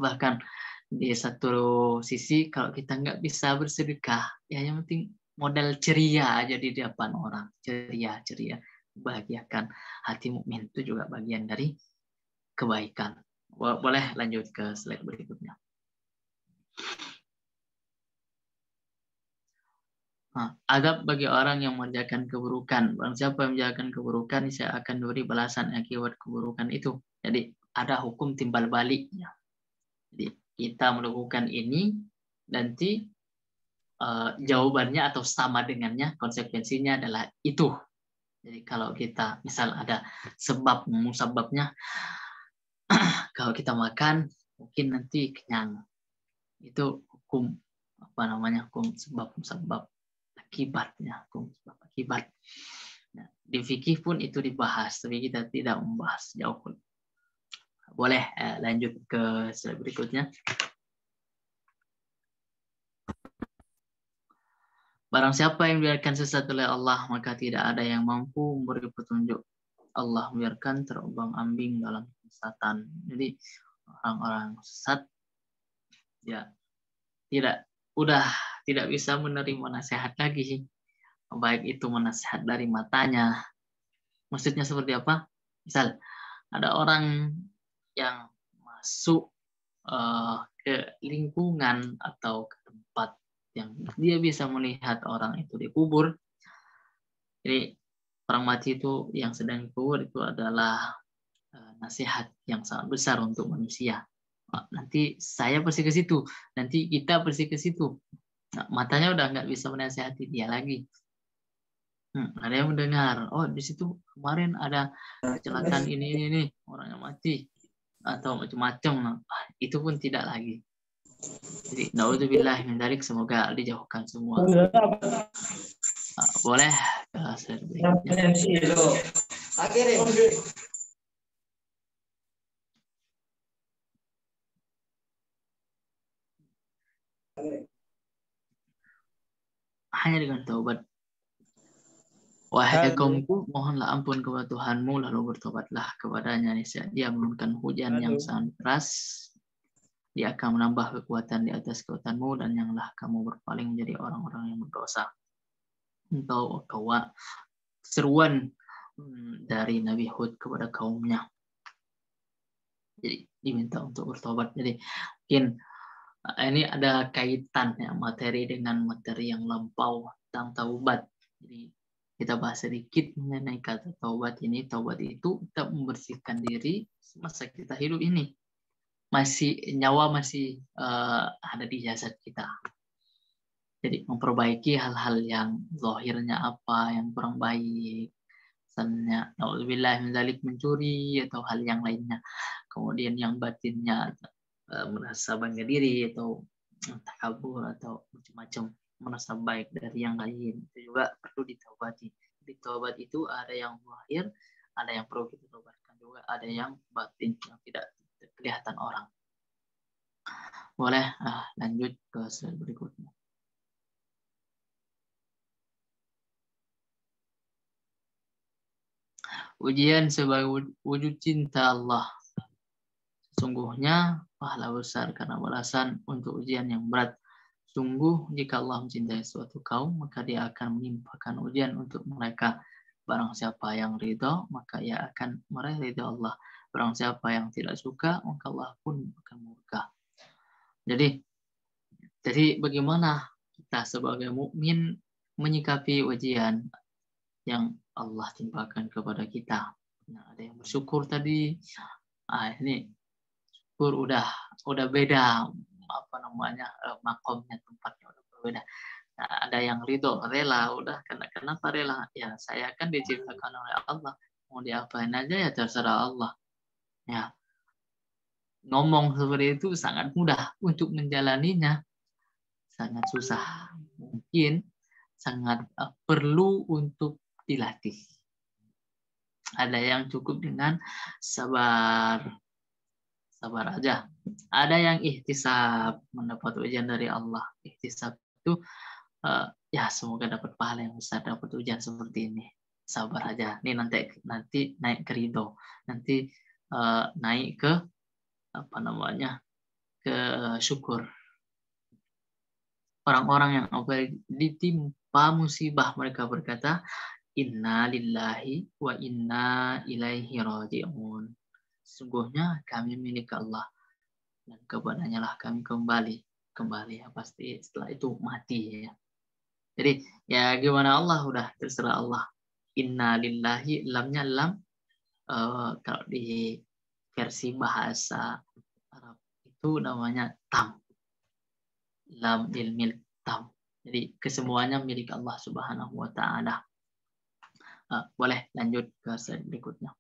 Bahkan di satu sisi kalau kita nggak bisa bersedekah, ya yang penting modal ceria aja di depan orang. Ceria. Bahagiakan hati mukmin itu juga bagian dari kebaikan. Boleh lanjut ke slide berikutnya. Adab bagi orang yang mengerjakan keburukan. Barang siapa yang mengerjakan keburukan, saya akan beri balasan akibat keburukan itu. Jadi ada hukum timbal baliknya. Jadi kita melakukan ini, nanti jawabannya atau sama dengannya, konsekuensinya adalah itu. Jadi kalau kita misal ada sebab musababnya, kalau kita makan mungkin nanti kenyang. Itu hukum hukum sebab musabab akibatnya, hukum sebab akibat. Nah, di fikih pun itu dibahas, tapi kita tidak membahas jauh pun. Boleh lanjut ke slide berikutnya. Barang siapa yang biarkan sesat oleh Allah, maka tidak ada yang mampu memberi petunjuk. Allah biarkan terombang-ambing dalam kesesatan. Jadi orang-orang sesat ya tidak bisa menerima nasihat lagi. Baik itu nasihat dari matanya. Maksudnya seperti apa? Misal ada orang yang masuk ke lingkungan atau ke tempat yang dia bisa melihat orang itu dikubur. Jadi orang mati itu yang sedang dikubur itu adalah nasihat yang sangat besar untuk manusia. Nanti saya pergi ke situ, nanti kita pergi ke situ. Nah, matanya udah nggak bisa menasihati dia lagi. Ada yang mendengar, oh di situ kemarin ada kecelakaan ini orang yang mati atau macam-macam. Itu pun tidak lagi. Jadi naudzubillah min dzalik, semoga dijauhkan semua. Boleh slide berikutnya. Hanya dengan taubat. Wahai kaumku, mohonlah ampun kepada Tuhanmu, lalu bertobatlah kepadanya. Niscaya Dia menurunkan hujan yang sangat keras. Dia akan menambah kekuatan di atas kekuatanmu, dan janganlah kamu berpaling menjadi orang-orang yang berdosa. Untuk seruan dari Nabi Hud kepada kaumnya. Jadi diminta untuk bertobat. Jadi mungkin ini ada kaitan ya, materi dengan materi yang lampau tentang taubat. Jadi kita bahas sedikit mengenai kata taubat ini. Taubat itu kita membersihkan diri semasa kita hidup ini. Nyawa masih ada di jasad kita. Jadi memperbaiki hal-hal yang zahirnya apa yang kurang baik. Misalnya naudzubillah min dzalik, mencuri atau hal yang lainnya. Kemudian yang batinnya merasa bangga diri atau takabur atau macam-macam, merasa baik dari yang lain, itu juga perlu ditaubati. Di taubat itu ada yang zahir, ada yang perlu kita taubatkan juga, ada yang batin yang tidak kelihatan orang. Boleh lanjut ke slide berikutnya. Ujian sebagai wujud cinta Allah. Sesungguhnya pahala besar karena balasan untuk ujian yang berat. Sungguh jika Allah mencintai suatu kaum, maka Dia akan menimpakan ujian untuk mereka. Barang siapa yang ridha, maka ia akan meraih ridha Allah. Barang siapa yang tidak suka, maka Allah pun akan murka. Jadi bagaimana kita sebagai mukmin menyikapi ujian yang Allah timpakan kepada kita? Nah, ada yang bersyukur tadi. Ini syukur udah beda makomnya, tempatnya udah berbeda. Nah, ada yang ridho, rela, udah kenapa rela? Ya saya kan diciptakan oleh Allah, mau diapain aja ya terserah Allah. Ya. ngomong seperti itu sangat mudah, untuk menjalaninya sangat susah. Mungkin sangat perlu untuk dilatih. Ada yang cukup dengan sabar aja. Ada yang ihtisab, mendapat ujian dari Allah. Ihtisab itu ya semoga dapat pahala yang besar, dapat ujian seperti ini. Sabar aja. Ini nanti naik ke ridho. Nanti naik ke ke syukur. Orang-orang yang ditimpa musibah, mereka berkata, Inna lillahi wa inna ilaihi raji'un. Sungguhnya kami milik Allah dan kepadanya lah kami kembali ya, pasti setelah itu mati ya. Jadi ya gimana, Allah udah terserah Allah. Inna lillahi, lamnya lam kalau di versi bahasa Arab itu namanya tam, lam lil milk, tam. Jadi kesemuanya milik Allah Subhanahu wa taala. Boleh lanjut ke slide berikutnya.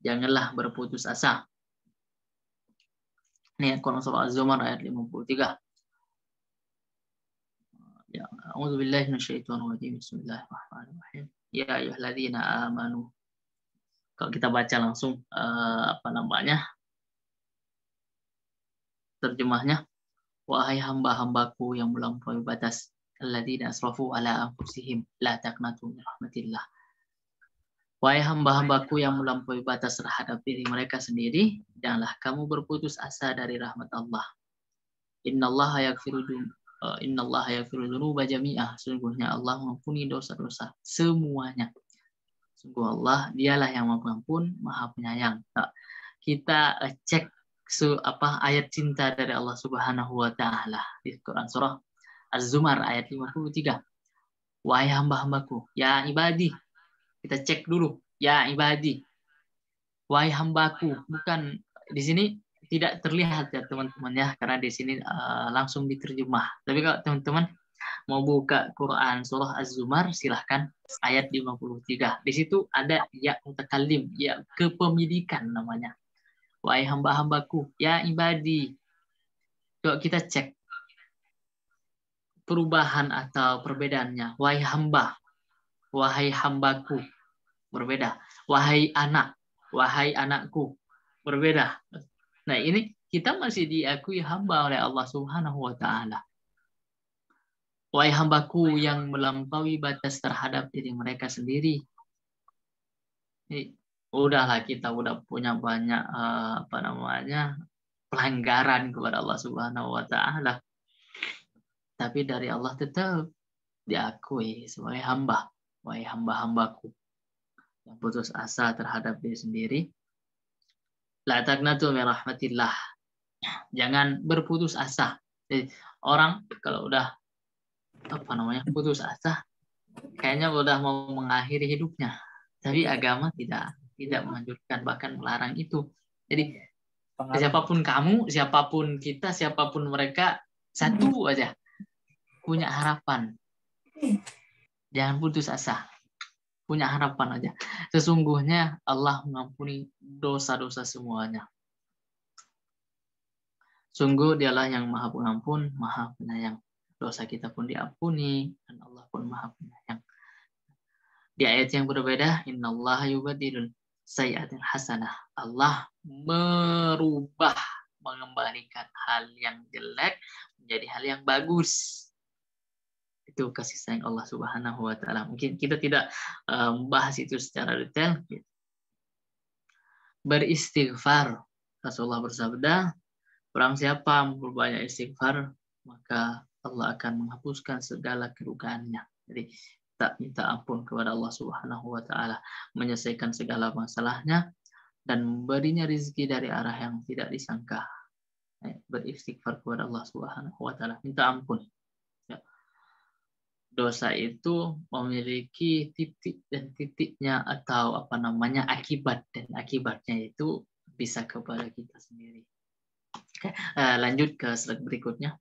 Janganlah berputus asa. Ini Quran surah Az-Zumar ayat 53. Ya, a'udzubillahi minasyaitonir rajim. Bismillahirrahmanirrahim. Ya ayyuhalladzina amanu. Kalau kita baca langsung terjemahnya, wahai hamba-hambaku yang melampaui batas, alladzina asrafu ala anfusihim la taqnatu min rahmatillah. Wahai hamba-hambaku yang melampaui batas terhadap diri mereka sendiri, janganlah kamu berputus asa dari rahmat Allah. Innallaha yaghfiru dzunuba jami'ah. Sungguhnya Allah mengampuni dosa-dosa semuanya. Sungguh Allah, dialah yang Maha Pengampun, Maha Penyayang. Kita cek ayat cinta dari Allah Subhanahu wa taala di Quran surah Az-Zumar ayat 53. Wahai hamba-hambaku, ya ibadi. Kita cek dulu, ya ibadi. Wahai hambaku, bukan di sini tidak terlihat ya teman-teman ya, karena di sini langsung diterjemah. Tapi kalau teman-teman mau buka Quran surah Az-Zumar, silahkan ayat 53. Di situ ada ya mutakallim, ya kepemilikan namanya. Wahai hamba-hambaku, ya ibadi. Coba kita cek perubahan atau perbedaannya. Wahai hamba, wahai hambaku, berbeda. Wahai anak, wahai anakku, berbeda. Nah ini kita masih diakui hamba oleh Allah Subhanahu wa taala. Wahai hambaku yang melampaui batas terhadap diri mereka sendiri. Udahlah, kita udah punya banyak pelanggaran kepada Allah Subhanahu wa taala. Tapi dari Allah tetap diakui sebagai hamba. Wahai hamba-hambaku yang putus asa terhadap diri sendiri, la taqnatu min rahmatillah. Jangan berputus asa. Jadi, orang kalau udah putus asa, kayaknya udah mau mengakhiri hidupnya. Tapi agama tidak menganjurkan, bahkan melarang itu. Jadi siapapun kamu, siapapun kita, siapapun mereka, satu aja, punya harapan. Jangan putus asa. Punya harapan aja. Sesungguhnya Allah mengampuni dosa-dosa semuanya. Sungguh dialah yang Maha Pengampun, Maha Penyayang. Dosa kita pun diampuni, dan Allah pun Maha Penyayang. Di ayat yang berbeda, innallaha yubadilul sayyi'atil hasanah. Allah mengembalikan hal yang jelek menjadi hal yang bagus. Itu kasih sayang Allah Subhanahu wa taala. Mungkin kita tidak membahas itu secara detail. Beristighfar. Rasulullah bersabda, barang siapa memperbanyak istighfar, maka Allah akan menghapuskan segala kedukaannya. Jadi tak minta ampun kepada Allah Subhanahu wa taala, menyelesaikan segala masalahnya dan memberinya rezeki dari arah yang tidak disangka. Beristighfar kepada Allah Subhanahu wa taala, minta ampun. Dosa itu memiliki titik dan titiknya atau akibat, dan akibatnya itu bisa kepada kita sendiri. Oke, lanjut ke slide berikutnya.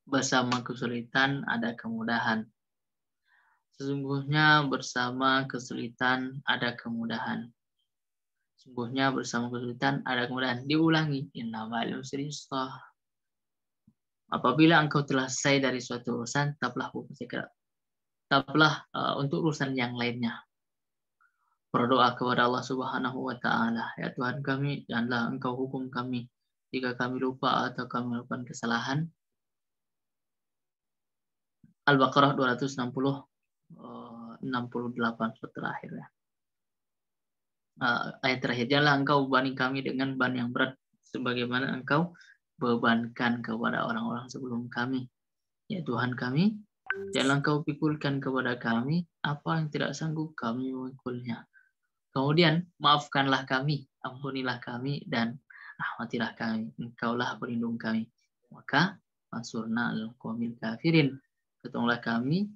bersama kesulitan ada kemudahan. Sesungguhnya bersama kesulitan ada kemudahan. Sesungguhnya bersama kesulitan ada kemudahan. Diulangi. Innamal usri yusra. Apabila engkau telah selesai dari suatu urusan, tetaplah untuk urusan yang lainnya. Berdoa kepada Allah Subhanahu wa Ta'ala, ya Tuhan kami, janganlah Engkau hukum kami jika kami lupa atau kami melakukan kesalahan. Al-Baqarah 268 surat terakhir ya. Ayat terakhir, janganlah Engkau bebani kami dengan beban yang berat sebagaimana Engkau bebankan kepada orang-orang sebelum kami. Ya Tuhan kami, janganlah Engkau pikulkan kepada kami apa yang tidak sanggup kami memikulnya. Kemudian maafkanlah kami, ampunilah kami, dan rahmatilah kami. Engkaulah pelindung kami. Maka mansurna al-qawmil kafirin. Tolonglah kami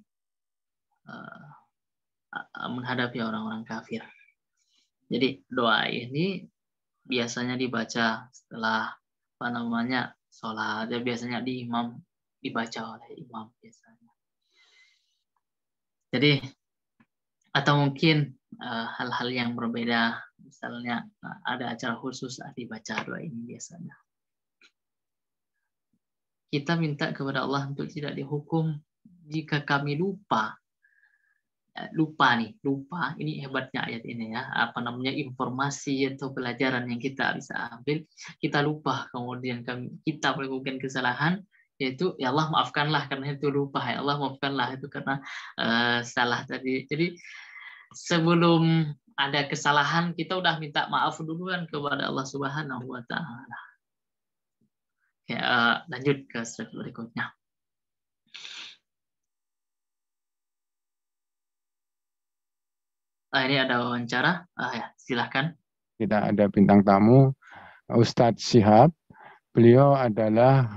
menghadapi orang-orang kafir. Jadi doa ini biasanya dibaca setelah sholat. Ya, biasanya dibaca oleh imam biasanya. Jadi atau mungkin hal-hal yang berbeda, misalnya ada acara khusus dibaca doa ini biasanya. Kita minta kepada Allah untuk tidak dihukum jika kami lupa. Lupa, ini hebatnya ayat ini ya. Informasi atau pelajaran yang kita bisa ambil, kita lupa, kemudian kita melakukan kesalahan, yaitu ya Allah maafkanlah karena itu lupa, ya Allah maafkanlah itu karena salah tadi. Jadi sebelum ada kesalahan, kita udah minta maaf duluan kepada Allah Subhanahu wa Ta'ala. Ya, lanjut ke slide berikutnya. Ini ada wawancara. Ya, silahkan. Kita ada bintang tamu, Ustadz Syihab. Beliau adalah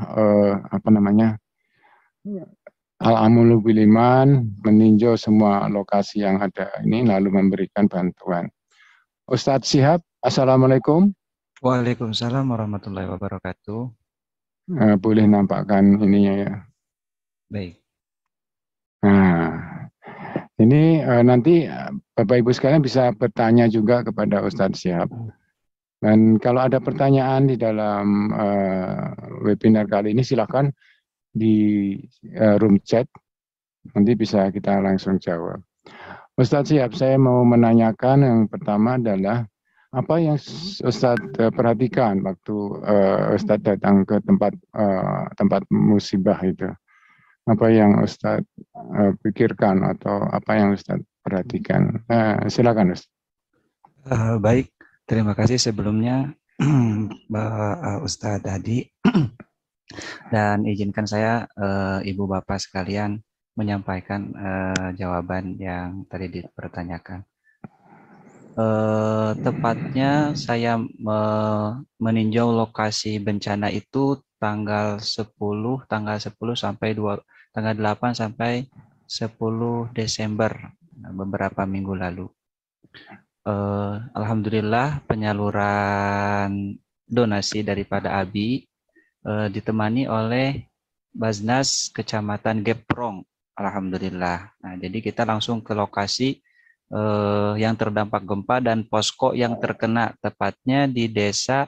Al-Amulu bil Iman, meninjau semua lokasi yang ada ini lalu memberikan bantuan. Ustadz Syihab, Assalamualaikum. Waalaikumsalam warahmatullahi wabarakatuh. Boleh nampakkan ininya ya. Baik. Nah, ini nanti Bapak Ibu sekalian bisa bertanya juga kepada Ustadz Syihab. Dan kalau ada pertanyaan di dalam webinar kali ini, silakan di room chat, nanti bisa kita langsung jawab. Ustadz Syihab, saya mau menanyakan yang pertama adalah apa yang Ustadz perhatikan waktu Ustadz datang ke tempat musibah itu? Apa yang Ustadz pikirkan atau apa yang Ustadz perhatikan? Silakan Ustadz. Baik, terima kasih sebelumnya Ustadz Adi. Dan izinkan saya Ibu Bapak sekalian menyampaikan jawaban yang tadi dipertanyakan. Tepatnya saya meninjau lokasi bencana itu tanggal 10 sampai tanggal 8 sampai 10 Desember, beberapa minggu lalu. Alhamdulillah penyaluran donasi daripada ABI ditemani oleh Basnas Kecamatan Geprong. Alhamdulillah. Nah, jadi kita langsung ke lokasi yang terdampak gempa dan posko yang terkena, tepatnya di desa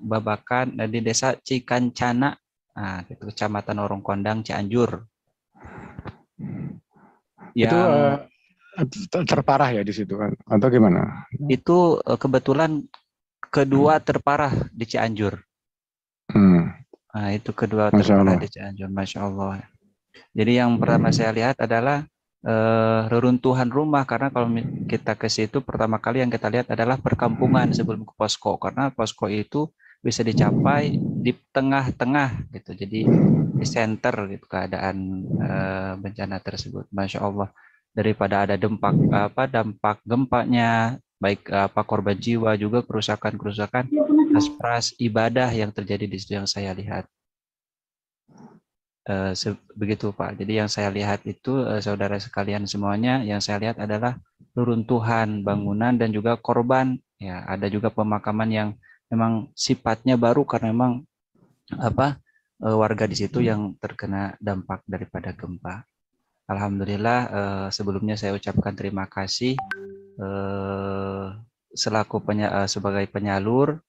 Babakan, di desa Cikancana, Kecamatan Orong Kondang, Cianjur. Itu terparah ya di situ atau gimana? Itu kebetulan kedua terparah di Cianjur. Nah, itu kedua terparah di Cianjur, Masya Allah. Jadi yang pertama saya lihat adalah reruntuhan rumah, karena kalau kita ke situ pertama kali yang kita lihat adalah perkampungan sebelum ke posko, karena posko itu bisa dicapai di tengah-tengah gitu, jadi di center gitu keadaan bencana tersebut. Masya Allah, daripada ada dampak gempanya, baik korban jiwa juga kerusakan aspras ibadah yang terjadi di situ yang saya lihat. Begitu Pak. Jadi yang saya lihat itu saudara sekalian semuanya, yang saya lihat adalah reruntuhan bangunan dan juga korban. Ya, ada juga pemakaman yang memang sifatnya baru karena memang warga di situ yang terkena dampak daripada gempa. Alhamdulillah, sebelumnya saya ucapkan terima kasih selaku sebagai penyalur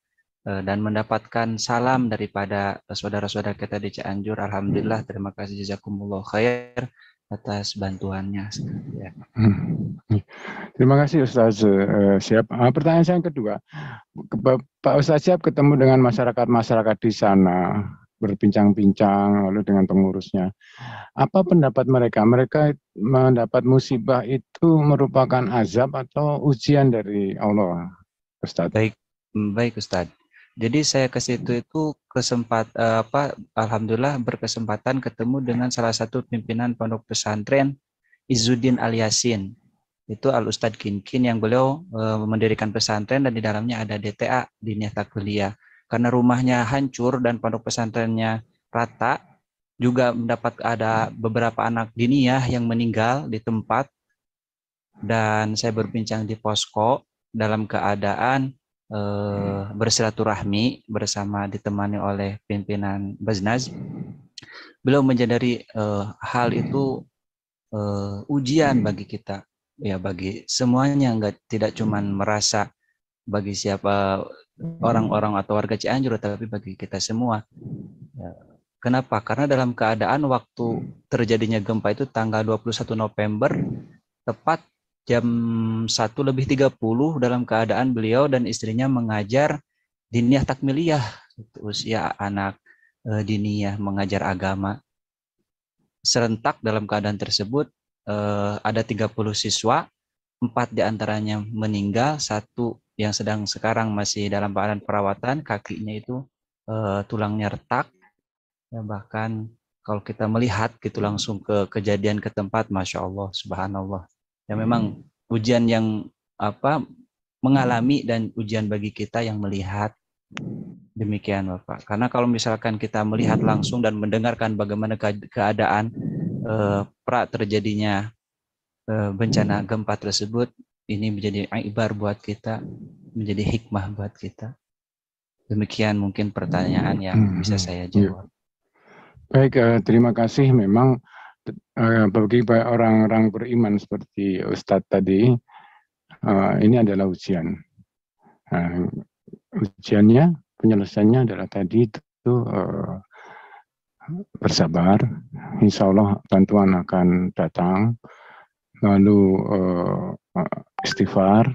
dan mendapatkan salam daripada saudara-saudara kita di Cianjur. Alhamdulillah, terima kasih jazakumullah khair atas bantuannya. Ya. Terima kasih Ustaz Syihab. Pertanyaan saya yang kedua, Pak Ustaz Syihab ketemu dengan masyarakat di sana, berbincang-bincang lalu dengan pengurusnya. Apa pendapat mereka? Mereka mendapat musibah itu merupakan azab atau ujian dari Allah, Ustaz? Baik Ustaz. Jadi saya ke situ itu alhamdulillah berkesempatan ketemu dengan salah satu pimpinan pondok pesantren Izzuddin Al-Yasin. Itu Al-Ustadz Kinkin yang beliau mendirikan pesantren dan di dalamnya ada DTA, Diniyah Takwiliyah. Karena rumahnya hancur dan pondok pesantrennya rata, juga ada beberapa anak diniyah yang meninggal di tempat. Dan saya berbincang di posko dalam keadaan bersilaturahmi bersama ditemani oleh pimpinan Baznaz. Beliau menyadari hal itu ujian bagi kita, ya bagi semuanya, tidak cuman merasa bagi siapa orang-orang atau warga Cianjur, tapi bagi kita semua. Kenapa? Karena dalam keadaan waktu terjadinya gempa itu tanggal 21 November, tepat jam 1:30 dalam keadaan beliau dan istrinya mengajar diniyah takmiliyah, usia anak diniyah mengajar agama. Serentak dalam keadaan tersebut ada 30 siswa, 4 diantaranya meninggal, 1 yang sekarang masih dalam keadaan perawatan, kakinya itu tulangnya retak. Ya, bahkan kalau kita melihat gitu langsung ke kejadian ke tempat, Masya Allah, Subhanallah. Ya memang ujian yang mengalami dan ujian bagi kita yang melihat. Demikian Bapak. Karena kalau misalkan kita melihat langsung dan mendengarkan bagaimana keadaan terjadinya bencana gempa tersebut, ini menjadi ibar buat kita, menjadi hikmah buat kita. Demikian mungkin pertanyaan yang bisa saya jawab. Baik, terima kasih. Memang bagi orang-orang beriman seperti Ustadz tadi, ini adalah ujian. Ujiannya, penyelesaiannya adalah tadi itu bersabar. Insya Allah bantuan akan datang. Lalu istighfar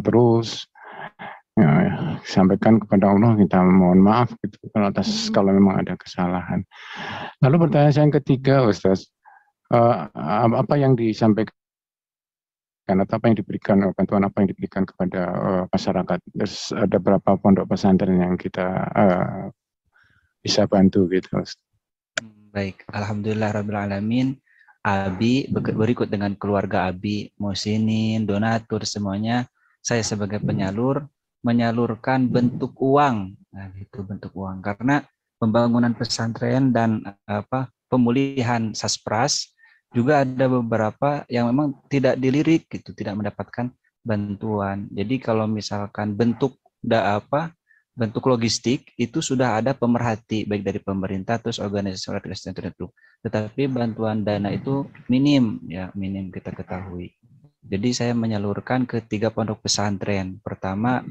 terus. Ya, sampaikan kepada Allah, kita mohon maaf gitu kalau memang ada kesalahan. Lalu pertanyaan saya yang ketiga, Ustaz, apa yang disampaikan atau apa yang diberikan, bantuan apa yang diberikan kepada masyarakat? Terus ada berapa pondok pesantren yang kita bisa bantu gitu, Ustaz? Baik, alhamdulillah rabbil alamin. Abi berikut dengan keluarga Abi, Musinin, donatur semuanya, saya sebagai penyalur menyalurkan bentuk uang. Nah, itu bentuk uang karena pembangunan pesantren dan pemulihan Saspras juga ada beberapa yang memang tidak dilirik gitu, tidak mendapatkan bantuan. Jadi kalau misalkan bentuk logistik itu sudah ada pemerhati baik dari pemerintah terus organisasi tertentu. Tetapi bantuan dana itu minim kita ketahui. Jadi saya menyalurkan ke 3 pondok pesantren. Pertama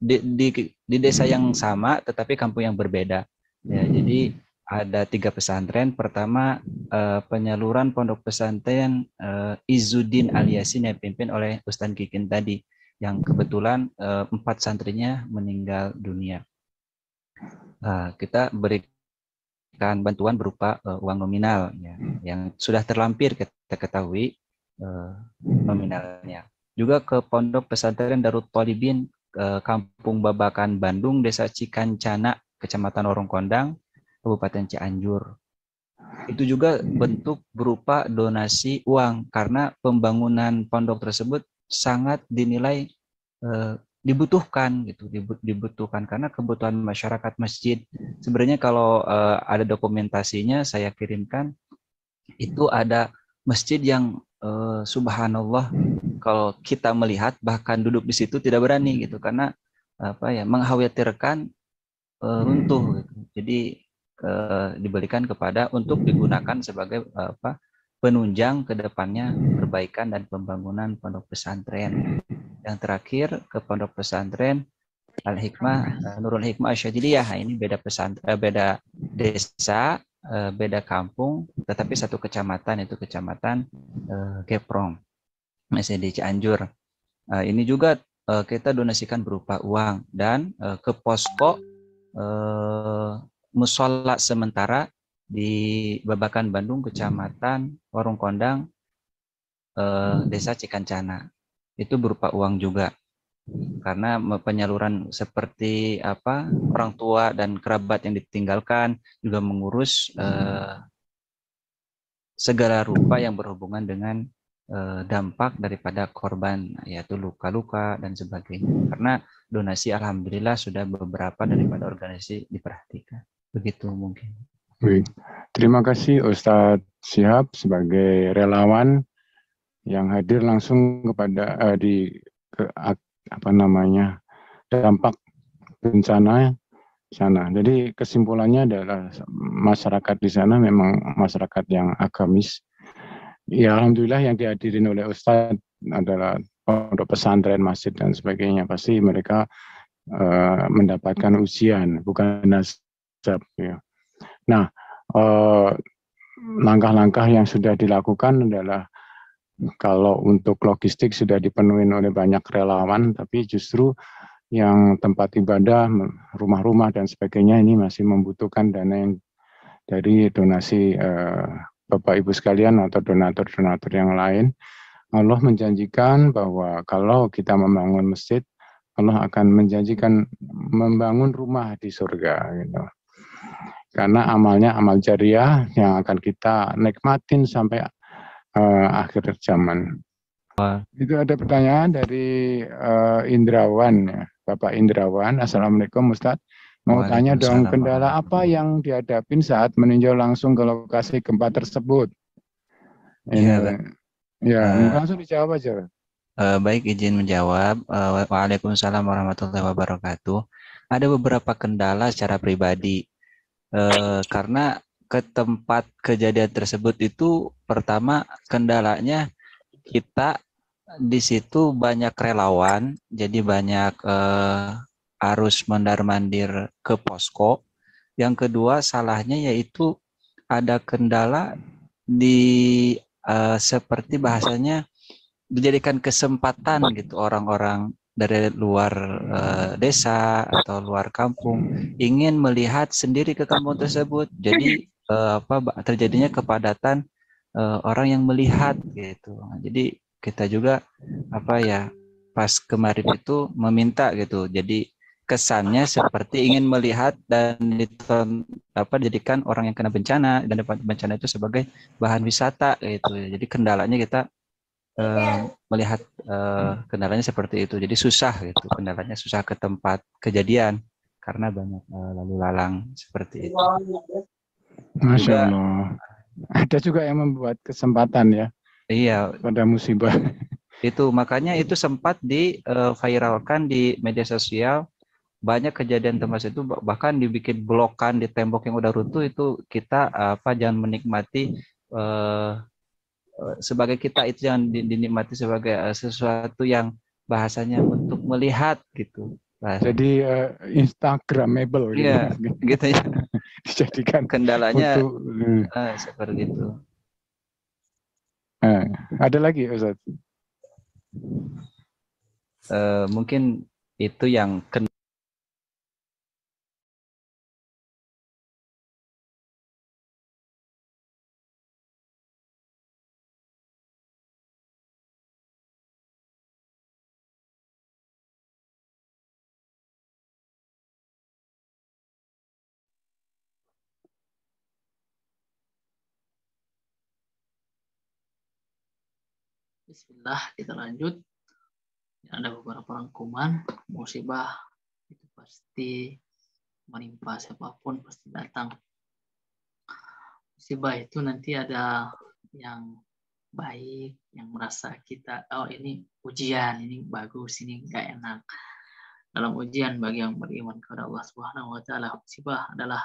di desa yang sama tetapi kampung yang berbeda. Ya, jadi ada 3 pesantren. Pertama penyaluran pondok pesantren Izzuddin Al-Yasin yang dipimpin oleh Ustadz Kikin tadi, yang kebetulan 4 santrinya meninggal dunia. Kita berikan bantuan berupa uang nominal ya, yang sudah terlampir kita ketahui nominalnya. Juga ke pondok pesantren Darut Thalibin Kampung Babakan Bandung, Desa Cikancana, Kecamatan Orong Kondang, Kabupaten Cianjur. Itu juga bentuk berupa donasi uang karena pembangunan pondok tersebut sangat dinilai dibutuhkan gitu, dibutuhkan karena kebutuhan masyarakat masjid. Sebenarnya kalau ada dokumentasinya saya kirimkan, itu ada masjid yang subhanallah kalau kita melihat bahkan duduk di situ tidak berani gitu karena mengkhawatirkan runtuh gitu. Jadi diberikan kepada untuk digunakan sebagai penunjang ke depannya perbaikan dan pembangunan pondok pesantren. Yang terakhir ke pondok pesantren Al-Hikmah Nurul Hikmah Asyadiliyah. Ini beda beda desa, beda kampung, tetapi satu kecamatan, itu kecamatan Geprong, masih di Cianjur. Ini juga kita donasikan berupa uang dan ke posko musola sementara di Babakan Bandung, kecamatan Warung Kondang, desa Cikancana. Itu berupa uang juga. Karena penyaluran seperti orang tua dan kerabat yang ditinggalkan juga mengurus segala rupa yang berhubungan dengan dampak daripada korban, yaitu luka-luka dan sebagainya. Karena donasi alhamdulillah sudah beberapa daripada organisasi diperhatikan. Begitu mungkin. Baik. Terima kasih Ustadz Syihab sebagai relawan yang hadir langsung kepada dampak bencana sana. Jadi kesimpulannya adalah masyarakat di sana memang masyarakat yang agamis. Ya alhamdulillah yang dihadirin oleh Ustadz adalah pondok pesantren, masjid dan sebagainya. Pasti mereka mendapatkan ujian, bukan nasab. Ya. Nah, langkah-langkah yang sudah dilakukan adalah kalau untuk logistik sudah dipenuhi oleh banyak relawan, tapi justru yang tempat ibadah, rumah-rumah dan sebagainya ini masih membutuhkan dana yang dari donasi Bapak Ibu sekalian atau donatur-donatur yang lain. Allah menjanjikan bahwa kalau kita membangun masjid, Allah akan menjanjikan membangun rumah di surga. Gitu. Karena amalnya amal jariah yang akan kita nikmatin sampai akhir zaman. Itu ada pertanyaan dari Indrawan, ya. Bapak Indrawan. Assalamualaikum Ustadz. Mau tanya dong, kendala apa yang dihadapin saat meninjau langsung ke lokasi gempa tersebut? Langsung dijawab aja. Baik, izin menjawab. Waalaikumsalam warahmatullahi wabarakatuh. Ada beberapa kendala secara pribadi. Karena ke tempat kejadian tersebut itu pertama kendalanya kita di situ banyak relawan, jadi banyak harus mondar-mandir ke posko. Yang kedua salahnya yaitu ada kendala di seperti bahasanya dijadikan kesempatan gitu orang-orang dari luar desa atau luar kampung ingin melihat sendiri ke kampung tersebut. Jadi terjadinya kepadatan orang yang melihat gitu. Jadi kita juga pas kemarin itu meminta gitu. Jadi kesannya seperti ingin melihat dan dijadikan orang yang kena bencana dan dapat bencana itu sebagai bahan wisata gitu. Jadi kendalanya kita melihat kendalanya seperti itu. Jadi susah gitu. Kendalanya susah ke tempat kejadian karena banyak lalu lalang seperti itu. Masya Allah. Ada juga yang membuat kesempatan ya. Iya. Pada musibah. Itu makanya itu sempat viralkan di media sosial. Banyak kejadian tempat itu bahkan dibikin blokan di tembok yang udah runtuh itu kita jangan menikmati sebagai kita itu jangan dinikmati sebagai sesuatu yang bahasanya untuk melihat gitu. Jadi Instagramable iya, gitu ya. Dijadikan kendalanya seperti itu. Ada lagi Ustaz? Mungkin itu yang Bismillah, kita lanjut. Ada beberapa rangkuman. Musibah itu pasti menimpa siapapun, pasti datang. Musibah itu nanti ada yang baik, yang merasa kita, oh ini ujian, ini bagus, ini enggak enak. Dalam ujian bagi yang beriman kepada Allah Subhanahu wa taala, musibah adalah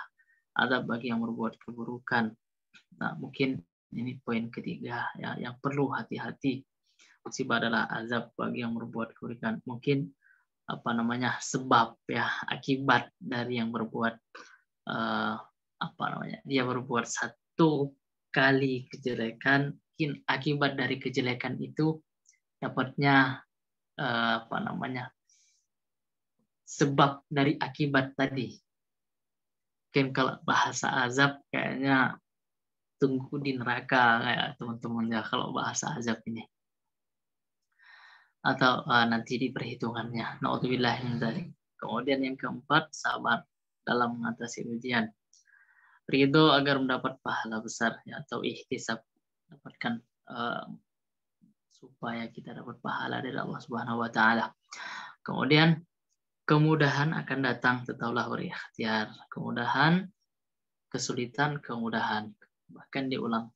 azab bagi yang berbuat keburukan. Nah, mungkin ini poin ketiga ya, yang perlu hati-hati. Musibah adalah azab bagi yang berbuat keburukan. Mungkin sebab ya, akibat dari yang berbuat dia berbuat satu kali kejelekan, mungkin akibat dari kejelekan itu dapatnya sebab dari akibat tadi. Mungkin kalau bahasa azab kayaknya tunggu di neraka kayak teman-teman ya kalau bahasa azab ini. Atau nanti di perhitungannya. Na'udzubillah min dzalik. Kemudian yang keempat, sabar dalam mengatasi ujian. Ridho agar mendapat pahala besar ya, atau ihtisab, dapatkan supaya kita dapat pahala dari Allah Subhanahu wa taala. Kemudian kemudahan akan datang, tetaplah berikhtiar. Kemudahan, kesulitan, kemudahan. Bahkan diulang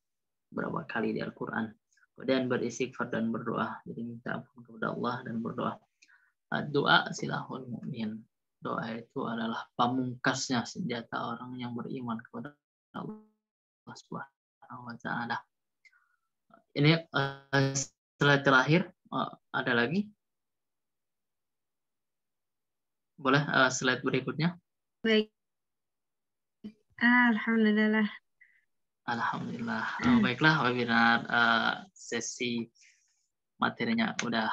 berapa kali di Al-Qur'an. Kemudian beristighfar dan berdoa. Jadi minta ampun kepada Allah dan berdoa. Doa silahul mu'min. Doa itu adalah pamungkasnya senjata orang yang beriman kepada Allah Subhanahu wa taala. Ini slide terakhir. Ada lagi? Boleh slide berikutnya? Baik. Alhamdulillah. Alhamdulillah. Baiklah, webinar sesi materinya udah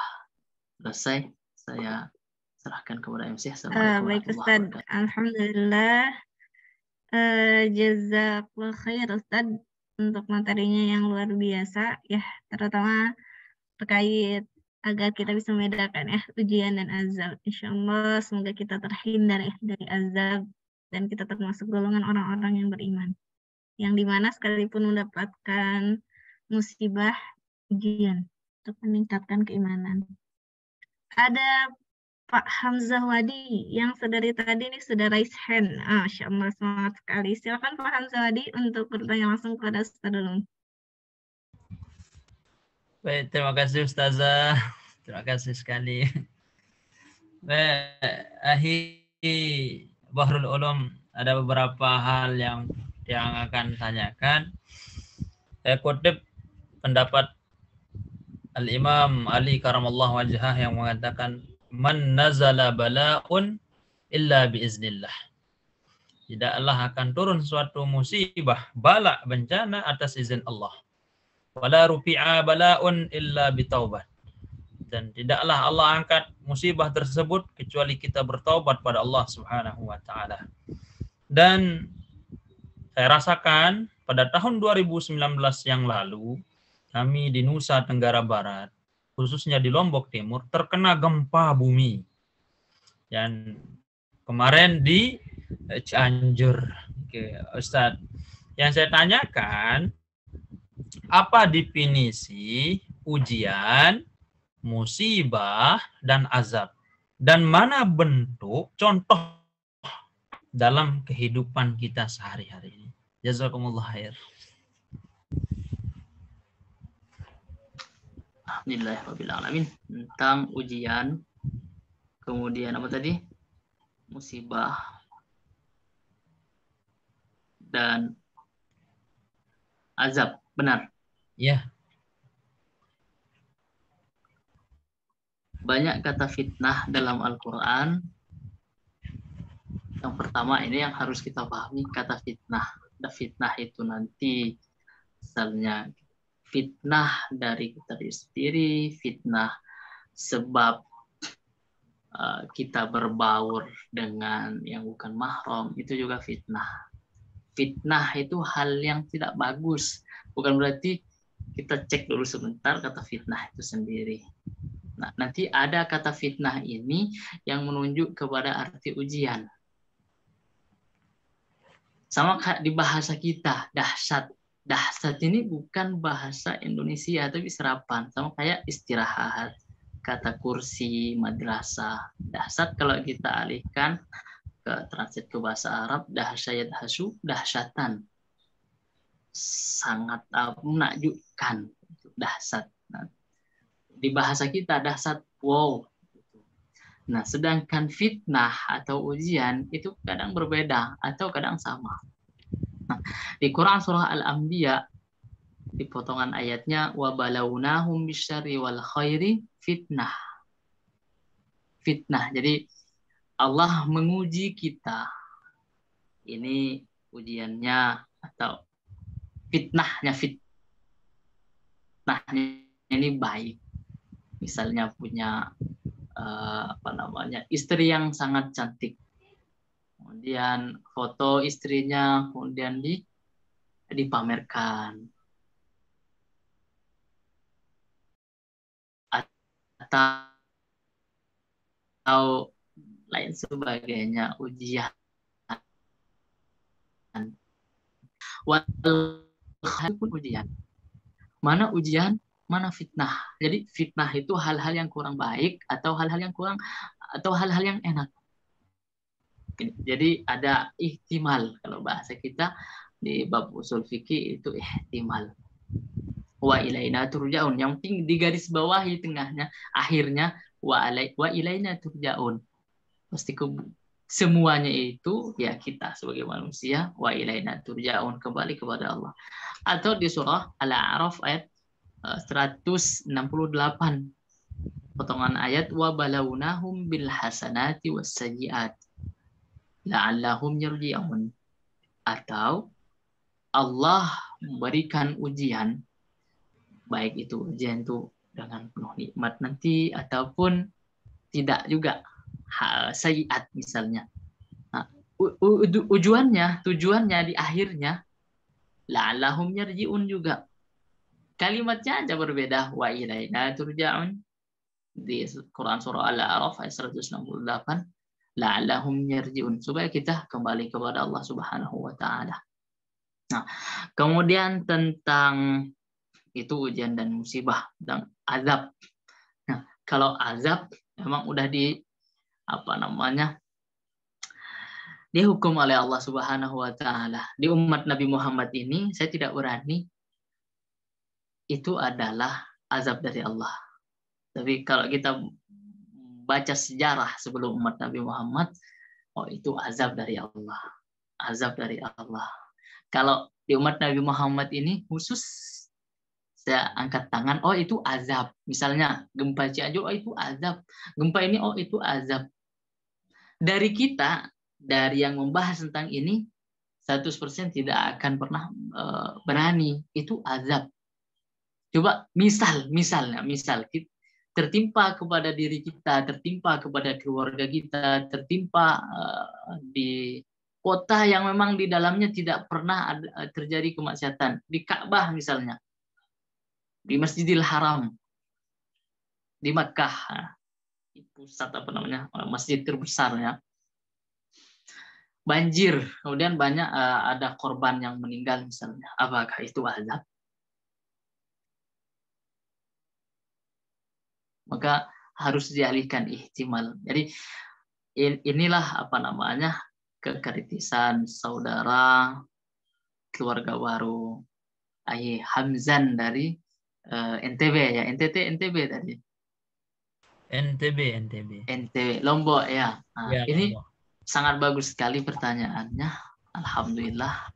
selesai. Saya serahkan kepada MC. Baik Ustaz. Alhamdulillah. Jazakallah khair Ustaz untuk materinya yang luar biasa ya, terutama terkait agar kita bisa membedakan ya ujian dan azab. Insyaallah semoga kita terhindar ya dari azab dan kita termasuk golongan orang-orang yang beriman, yang dimana sekalipun mendapatkan musibah, ujian untuk meningkatkan keimanan. Ada Pak Hamzah Wadi yang sedari tadi nih sudah raise hand. Masya Allah, semangat sekali. Silakan Pak Hamzah Wadi untuk bertanya langsung kepada Ustaz dulu. Baik, terima kasih Ustazah. Terima kasih sekali. Baik, Bahrul Ulum, ada beberapa hal yang akan tanyakan. Saya kutip pendapat Al-Imam Ali karamallahu wajhah yang mengatakan man nazala bala'un illa biiznillah. Tidaklah akan turun suatu musibah, bala, bencana atas izin Allah. Wala rufi'a bala'un illa bitaubat. Dan tidaklah Allah angkat musibah tersebut kecuali kita bertaubat pada Allah Subhanahu wa taala. Dan saya rasakan pada tahun 2019 yang lalu, kami di Nusa Tenggara Barat, khususnya di Lombok Timur, terkena gempa bumi. Dan kemarin di Cianjur. Oke, Ustaz, yang saya tanyakan, apa definisi ujian, musibah, dan azab? Dan mana bentuk contoh dalam kehidupan kita sehari-hari ini? Jazakumullah khair. Alhamdulillahirrahmanirrahim. Tentang ujian, kemudian apa tadi? Musibah dan azab, benar? Ya. Banyak kata fitnah dalam Al-Quran. Yang pertama ini yang harus kita pahami, kata fitnah. Fitnah itu nanti misalnya fitnah dari kita sendiri, fitnah sebab kita berbaur dengan yang bukan mahram, itu juga fitnah. Fitnah itu hal yang tidak bagus. Bukan berarti kita cek dulu sebentar kata fitnah itu sendiri. Nah, nanti ada kata fitnah ini yang menunjuk kepada arti ujian. Sama kayak di bahasa kita, dahsyat. Dahsyat ini bukan bahasa Indonesia, tapi serapan. Sama kayak istirahat, kata kursi, madrasah. Dahsyat kalau kita alihkan ke translate ke bahasa Arab, dahsyat hasu, dahsyatan. Sangat menakjubkan, dahsyat. Nah, di bahasa kita dahsyat, wow. Nah, sedangkan fitnah atau ujian itu kadang berbeda atau kadang sama. Nah, di Quran surah Al-Anbiya di potongan ayatnya wa balawnahum bisyarri wal khairi fitnah. Fitnah. Jadi Allah menguji kita. Ini ujiannya atau fitnahnya ini baik. Misalnya punya istri yang sangat cantik. Kemudian foto istrinya kemudian dipamerkan. Atau lain sebagainya, ujian. Wal pun ujian. Mana ujian, mana fitnah. Jadi fitnah itu hal-hal yang kurang baik atau hal-hal yang enak. Jadi ada ihtimal, kalau bahasa kita di bab usul fikih itu ihtimal. Wa ilaina turja'un. Yang penting di garis bawahi tengahnya, akhirnya wa ilaina turja'un. Pasti semuanya itu ya kita sebagai manusia, wa ilaina turja'un, kembali kepada Allah. Atau di surah Al-A'raf ayat 168 potongan ayat wa balawnahum bil hasanati was sayyi'at la'allahum yarji'un. Atau Allah memberikan ujian, baik itu ujian itu dengan penuh nikmat nanti ataupun tidak juga, sayyi'at misalnya. Nah, tujuannya di akhirnya la'allahum yarji'un juga. Kalimatnya aja berbeda, wa ilaina turja'un di Quran surah Al-A'raf ayat 168, la'allahum yarji'un, supaya kita kembali kepada Allah Subhanahu wa taala. Nah, kemudian tentang itu ujian dan musibah dan azab. Nah, kalau azab memang udah dihukum oleh Allah Subhanahu wa taala. Di umat Nabi Muhammad ini saya tidak berani, itu adalah azab dari Allah. Tapi kalau kita baca sejarah sebelum umat Nabi Muhammad, itu azab dari Allah. Azab dari Allah. Kalau di umat Nabi Muhammad ini khusus saya angkat tangan, itu azab. Misalnya gempa Cianjur, itu azab. Gempa ini, itu azab. Dari kita, dari yang membahas tentang ini, 100% tidak akan pernah berani. Itu azab. Coba misalnya tertimpa kepada diri kita, tertimpa kepada keluarga kita, tertimpa di kota yang memang di dalamnya tidak pernah terjadi kemaksiatan. Di Ka'bah misalnya, di Masjidil Haram, di Makkah, di pusat masjid terbesarnya, banjir, kemudian banyak ada korban yang meninggal misalnya. Apakah itu azab? Maka harus dialihkan ihtimal. Jadi inilah kekritisan saudara keluarga baru Ayah Hamzan dari NTB ya, NTB tadi. NTB Lombok ya. Nah, ini Lombok. Sangat bagus sekali pertanyaannya. Alhamdulillah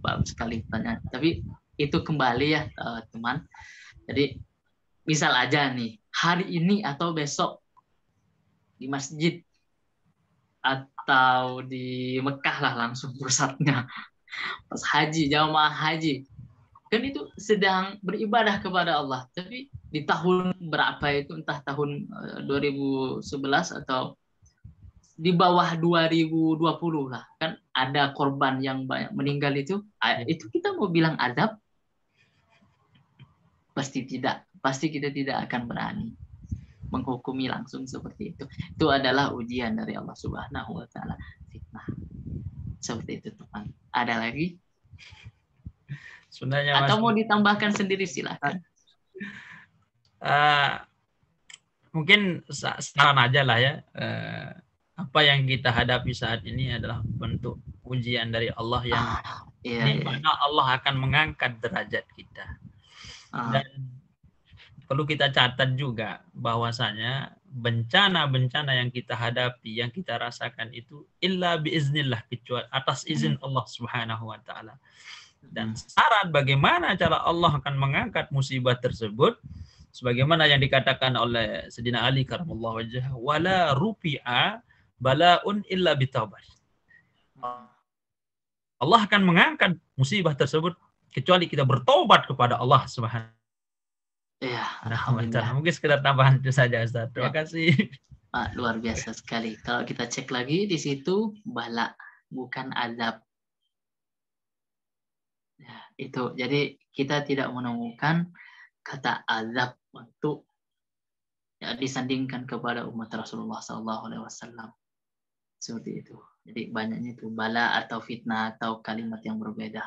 bagus sekali pertanyaan. Tapi itu kembali ya teman. Jadi misal aja nih, hari ini atau besok di masjid atau di Mekah lah langsung pusatnya, pas haji, jamaah haji, kan itu sedang beribadah kepada Allah. Tapi di tahun berapa itu, entah tahun 2011 atau di bawah 2020 lah, kan ada korban yang banyak meninggal itu kita mau bilang azab? Pasti tidak. Pasti kita tidak akan berani menghukumi langsung seperti itu. Itu adalah ujian dari Allah Subhanahu wa taala, fitnah. Seperti itu, teman. Ada lagi? Sebenarnya atau mau ditambahkan sendiri, silakan. Mungkin saran aja lah ya. Apa yang kita hadapi saat ini adalah bentuk ujian dari Allah yang di mana Allah akan mengangkat derajat kita. Dan perlu kita catat juga bahwasanya bencana-bencana yang kita hadapi, yang kita rasakan itu illa biiznillah, kecuali atas izin Allah Subhanahu wa taala. Dan syarat bagaimana cara Allah akan mengangkat musibah tersebut sebagaimana yang dikatakan oleh Sayyidina Ali karamallahu wajhah, wala rufi'a balaun illa bitaubat. Allah akan mengangkat musibah tersebut kecuali kita bertobat kepada Allah Subhanahu. Ya, alhamdulillah. Mungkin sekedar tambahan itu saja, Ustaz. Terima kasih. Pak, luar biasa sekali. Kalau kita cek lagi di situ bala, bukan azab. Ya, itu. Jadi kita tidak menemukan kata azab untuk ya, disandingkan kepada umat Rasulullah SAW. Seperti itu. Jadi banyaknya itu bala atau fitnah atau kalimat yang berbeda.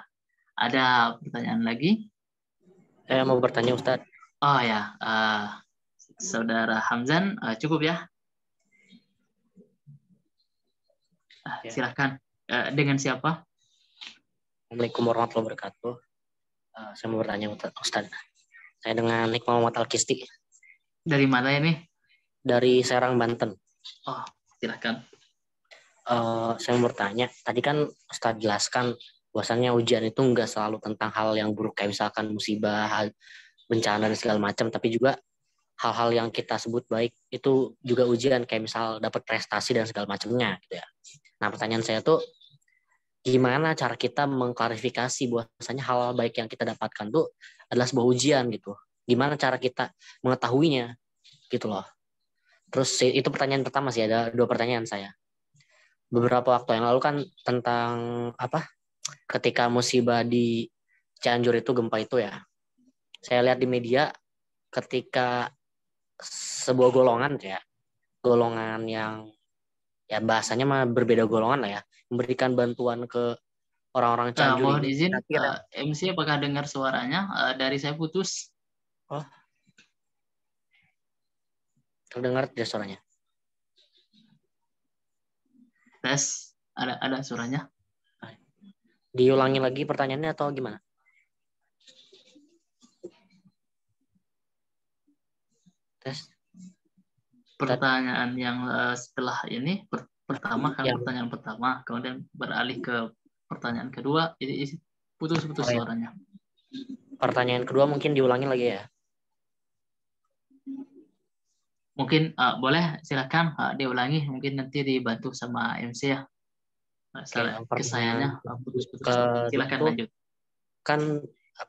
Ada pertanyaan lagi? Saya mau bertanya, Ustaz. Oh ya, Saudara Hamzan, cukup ya? Silakan. Dengan siapa? Assalamualaikum warahmatullahi wabarakatuh. Saya mau bertanya, Ustaz. Saya dengan Nik Muhammad Al-Kisti. Dari mana ini? Dari Serang, Banten. Oh, silakan. Saya mau bertanya, tadi kan Ustaz jelaskan bahwasannya ujian itu nggak selalu tentang hal yang buruk, kayak misalkan musibah, bencana, dan segala macam, tapi juga hal-hal yang kita sebut baik itu juga ujian, kayak misal dapat prestasi dan segala macamnya gitu ya. Nah, pertanyaan saya tuh, gimana cara kita mengklarifikasi bahwasanya hal baik yang kita dapatkan tuh adalah sebuah ujian gitu. Gimana cara kita mengetahuinya gitu loh. Terus itu pertanyaan pertama sih, ada dua pertanyaan saya. Beberapa waktu yang lalu kan tentang ketika musibah di Cianjur itu, gempa itu ya. Saya lihat di media ketika sebuah golongan yang ya bahasanya mah berbeda golongan lah ya, memberikan bantuan ke orang-orang Cianjur. Mohon izin, MC apakah dengar suaranya? Dari saya putus. Oh, terdengar tidak suaranya? Tes, ada suaranya. Diulangi lagi pertanyaannya atau gimana? Tes. Pertanyaan yang setelah ini pertama kan pertanyaan pertama, kemudian beralih ke pertanyaan kedua, ini putus-putus suaranya. Pertanyaan kedua mungkin diulangi lagi ya. Mungkin boleh silakan diulangi, mungkin nanti dibantu sama MC ya. Kesayanya putus-putus. Silakan lanjut. Kan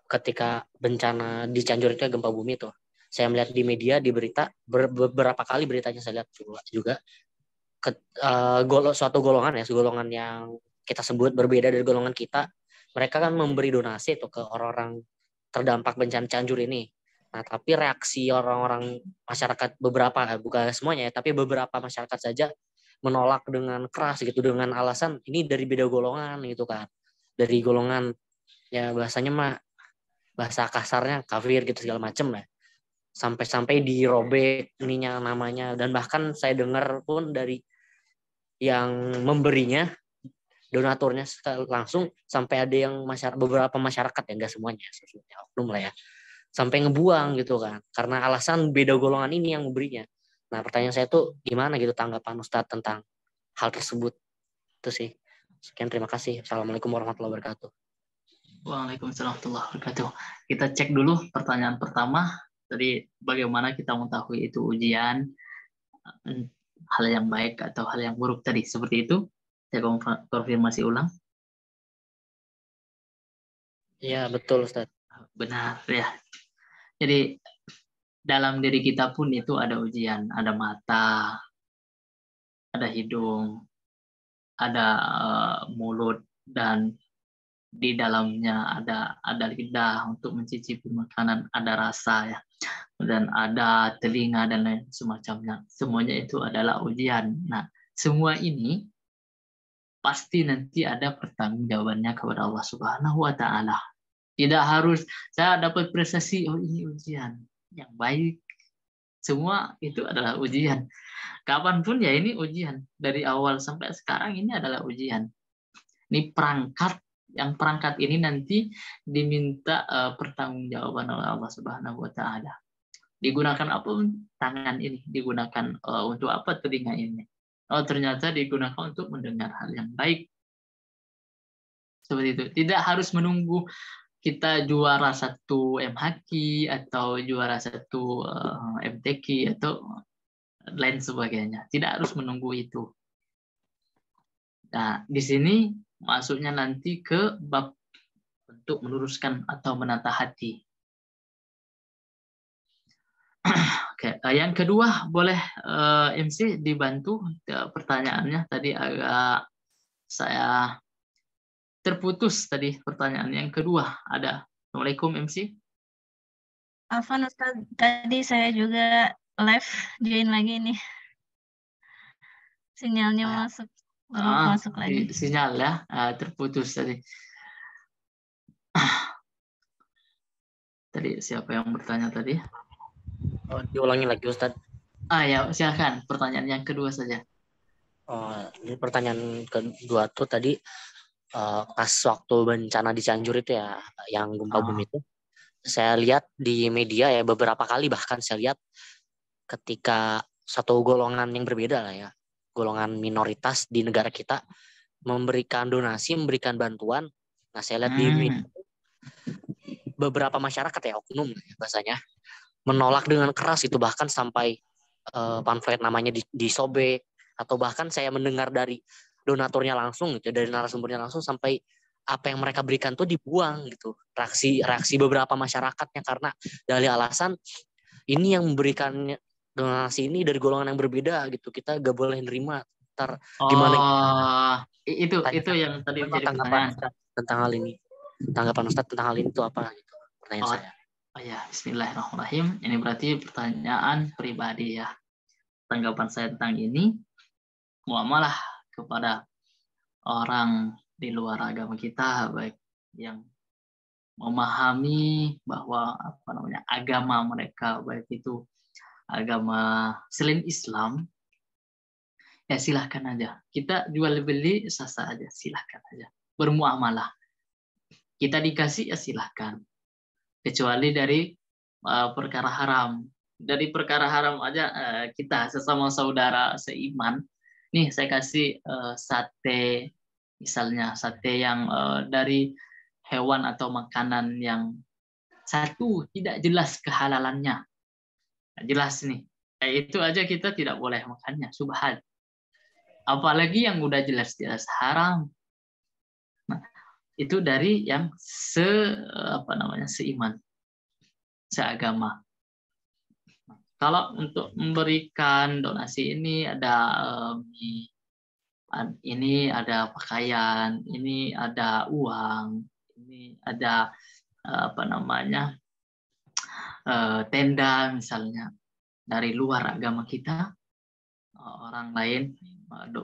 ketika bencana di Cianjur itu gempa bumi tuh, saya melihat di media, di berita, beberapa kali beritanya saya lihat juga suatu golongan yang kita sebut berbeda dari golongan kita, mereka kan memberi donasi tuh ke orang-orang terdampak bencana Cianjur ini. Nah, tapi reaksi orang-orang masyarakat beberapa, bukan semuanya ya, tapi beberapa masyarakat saja menolak dengan keras gitu, dengan alasan ini dari beda golongan gitu kan. Dari golongan ya bahasanya mah bahasa kasarnya kafir gitu segala macem lah. Sampai-sampai dirobek ininya namanya, dan bahkan saya dengar pun dari yang memberinya, donaturnya langsung sampai ada yang beberapa masyarakat ya, enggak semuanya, oknum lah ya, sampai ngebuang gitu kan, karena alasan beda golongan ini yang memberinya. Nah, pertanyaan saya tuh gimana gitu tanggapan Ustadz tentang hal tersebut. Itu sih. Sekian, terima kasih. Assalamualaikum warahmatullahi wabarakatuh. Waalaikumsalam warahmatullahi wabarakatuh. Kita cek dulu pertanyaan pertama. Tadi bagaimana kita mengetahui itu ujian, hal yang baik atau hal yang buruk tadi. Seperti itu. Saya konfirmasi ulang. Iya, betul Ustadz. Benar ya. Jadi dalam diri kita pun itu ada ujian, ada mata, ada hidung, ada mulut, dan di dalamnya ada lidah untuk mencicipi makanan, ada rasa ya, dan ada telinga dan lain semacamnya. Semuanya itu adalah ujian. Nah, semua ini pasti nanti ada pertanggungjawabannya kepada Allah Subhanahu wa taala. Tidak harus saya dapat prestasi, oh ini ujian. Yang baik, semua itu adalah ujian. Kapanpun ya ini ujian. Dari awal sampai sekarang ini adalah ujian. Ini perangkat, yang perangkat ini nanti diminta pertanggungjawaban oleh Allah Subhanahu wa taala. Digunakan apa tangan ini? Digunakan untuk apa telinga ini? Oh, ternyata digunakan untuk mendengar hal yang baik. Seperti itu. Tidak harus menunggu kita juara 1 MHQ atau juara 1 MTQ atau lain sebagainya. Tidak harus menunggu itu. Nah, di sini masuknya nanti ke bab untuk meluruskan atau menata hati. Oke, yang kedua boleh MC dibantu pertanyaannya tadi agak saya terputus tadi pertanyaan yang kedua ada. Assalamualaikum MC. Afwan Ustaz, tadi saya juga live join lagi nih. Sinyalnya masuk lagi. Sinyal ya, terputus tadi. Tadi siapa yang bertanya tadi? Oh, diulangi lagi Ustaz. Ya, silakan. Pertanyaan yang kedua saja. Ini pertanyaan kedua tuh tadi pas waktu bencana di Cianjur itu ya, yang gempa bumi itu, saya lihat di media ya beberapa kali bahkan saya lihat ketika satu golongan yang berbeda lah ya, golongan minoritas di negara kita memberikan donasi, memberikan bantuan. Nah, saya lihat di media beberapa masyarakat ya, oknum bahasanya, menolak dengan keras itu, bahkan sampai pamflet namanya disobek, atau bahkan saya mendengar dari donaturnya langsung gitu, dari narasumbernya langsung, sampai apa yang mereka berikan tuh dibuang gitu. Reaksi beberapa masyarakatnya karena dari alasan ini yang memberikan donasi ini dari golongan yang berbeda gitu, kita gak boleh nerima. Ntar gimana? Itu yang tadi menjadi pertanyaan tentang hal ini. Tanggapan Ustaz tentang hal ini itu apa gitu? Pertanyaan saya. Ya, bismillahirrahmanirrahim. Ini berarti pertanyaan pribadi ya. Tanggapan saya tentang ini, muamalah kepada orang di luar agama kita, baik yang memahami bahwa agama mereka, baik itu agama selain Islam, ya silahkan aja. Kita jual beli sah-sah aja, silahkan aja. Bermuamalah. Kita dikasih ya silahkan. Kecuali dari perkara haram. Dari perkara haram aja kita sesama saudara seiman. Nih saya kasih sate, misalnya sate yang dari hewan atau makanan yang satu tidak jelas kehalalannya. Jelas nih. Itu aja kita tidak boleh makannya, subhat. Apalagi yang udah jelas-jelas haram. Nah, itu dari yang seiman, seagama. Kalau untuk memberikan donasi ini ada pakaian, ini ada uang, ini ada tenda misalnya dari luar agama kita, orang lain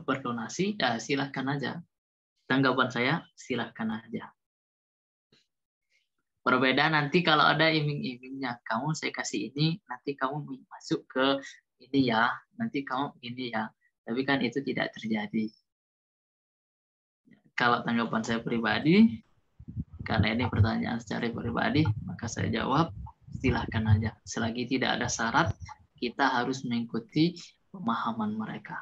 berdonasi, ya silahkan aja. Tanggapan saya silahkan aja. Berbeda nanti kalau ada iming-imingnya, kamu saya kasih ini, nanti kamu masuk ke ini ya, nanti kamu ini ya. Tapi kan itu tidak terjadi. Kalau tanggapan saya pribadi, karena ini pertanyaan secara pribadi, maka saya jawab silahkan aja. Selagi tidak ada syarat, kita harus mengikuti pemahaman mereka.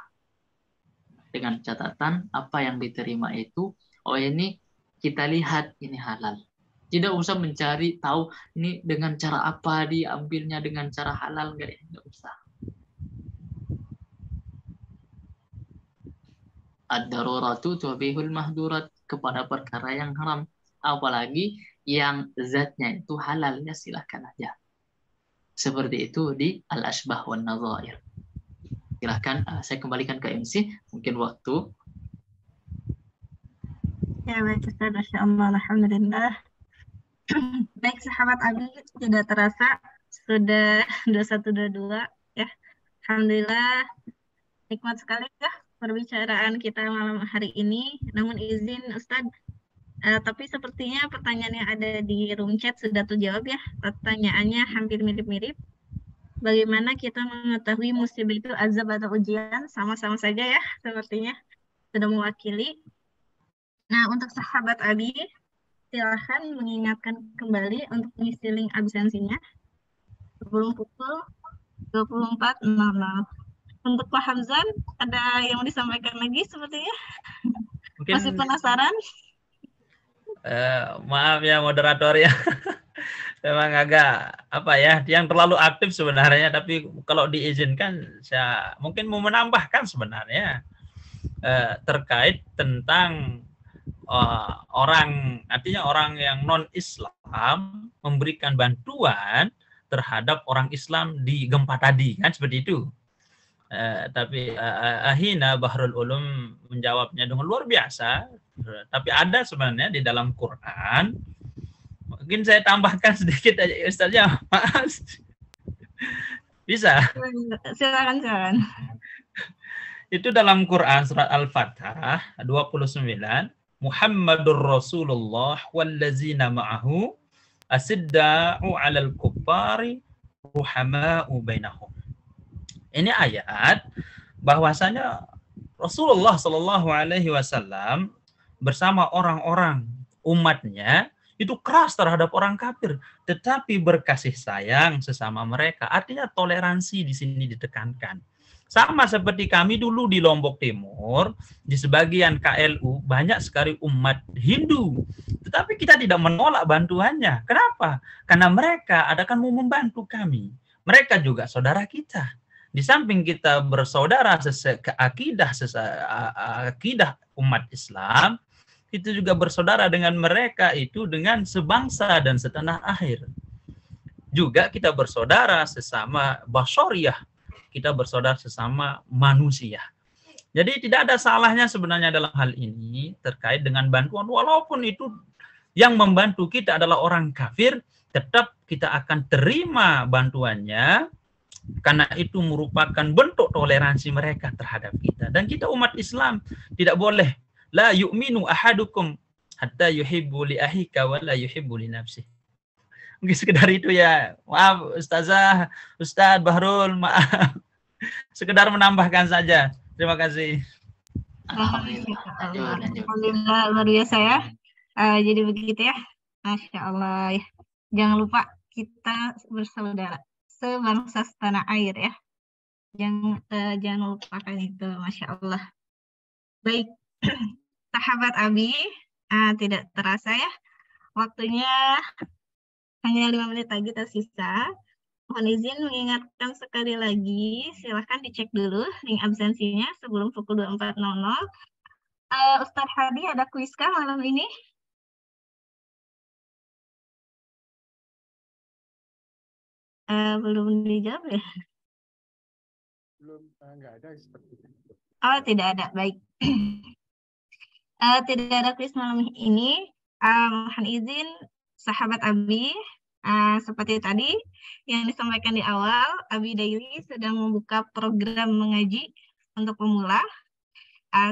Dengan catatan apa yang diterima itu, ini kita lihat ini halal. Tidak usah mencari tahu ini dengan cara apa diambilnya, dengan cara halal nggak usah. Ad-daruratu tubihul mahdurat, kepada perkara yang haram, apalagi yang zatnya itu halal, ya silahkan aja. Seperti itu di al-ashbah wan nadhair. Silahkan saya kembalikan ke MC, mungkin waktu. Ya baik Ustaz, Masya Allah, alhamdulillah. Baik sahabat Abi, tidak terasa sudah 21.22 ya. Alhamdulillah, nikmat sekali ya perbicaraan kita malam hari ini. Namun izin Ustadz, tapi sepertinya pertanyaan yang ada di room chat sudah terjawab ya. Pertanyaannya hampir mirip-mirip. Bagaimana kita mengetahui musibah itu azab atau ujian? Sama-sama saja ya, sepertinya sudah mewakili. Nah, untuk sahabat Abi, silahkan mengingatkan kembali untuk mengisi link absensinya. sebelum pukul 24.00. Untuk Pak Hamzan, ada yang mau disampaikan lagi sepertinya? Mungkin, masih penasaran? Maaf ya moderator ya. Memang agak apa ya, yang terlalu aktif sebenarnya, tapi kalau diizinkan saya mungkin mau menambahkan sebenarnya terkait tentang artinya orang yang non-Islam memberikan bantuan terhadap orang Islam di gempa tadi, kan seperti itu. Tapi Ahina Bahrul Ulum menjawabnya dengan luar biasa. Tapi ada sebenarnya di dalam Quran. Mungkin saya tambahkan sedikit aja Ustaznya. Bisa? Silakan. Itu dalam Quran surat Al-Fatah 29, Muhammadur Rasulullah wallazina ma'ahu asidda'u 'alal kuffari ruhama'u bainahum. Ini ayat bahwasanya Rasulullah Shallallahu alaihi wasallam bersama orang-orang umatnya itu keras terhadap orang kafir, tetapi berkasih sayang sesama mereka. Artinya toleransi di sini ditekankan. Sama seperti kami dulu di Lombok Timur, di sebagian KLU banyak sekali umat Hindu, tetapi kita tidak menolak bantuannya. Kenapa? Karena mereka adakan mau membantu kami. Mereka juga saudara kita. Di samping kita bersaudara akidah umat Islam, itu juga bersaudara dengan mereka itu dengan sebangsa dan setanah air. Juga kita bersaudara sesama basyariyah, kita bersaudara sesama manusia. Jadi tidak ada salahnya sebenarnya dalam hal ini terkait dengan bantuan, walaupun itu yang membantu kita adalah orang kafir, tetap kita akan terima bantuannya, karena itu merupakan bentuk toleransi mereka terhadap kita. Dan kita umat Islam tidak boleh la yu'minu ahadukum hatta yuhibbu li ahika wa la yuhibbu li nafsihi. Mungkin sekedar itu ya. Maaf Ustazah, Ustaz Bahrul, maaf. Sekedar menambahkan saja. Terima kasih. Alhamdulillah, luar biasa ya. Jadi begitu ya. Masya Allah. Jangan lupa kita bersaudara, sebangsa setanah air ya. Jangan lupakan itu, Masya Allah. Baik, sahabat Abi, tidak terasa ya, waktunya hanya 5 menit lagi tersisa. Mohon izin mengingatkan sekali lagi, silahkan dicek dulu link absensinya sebelum pukul 24.00. Ustadz Hadi, ada kuis kah malam ini? Belum dijawab ya? Belum, nggak ada seperti itu. Oh, tidak ada. Baik. Tidak ada kuis malam ini. Mohon izin, sahabat Abi, seperti tadi yang disampaikan di awal, Abi Daily sedang membuka program mengaji untuk pemula.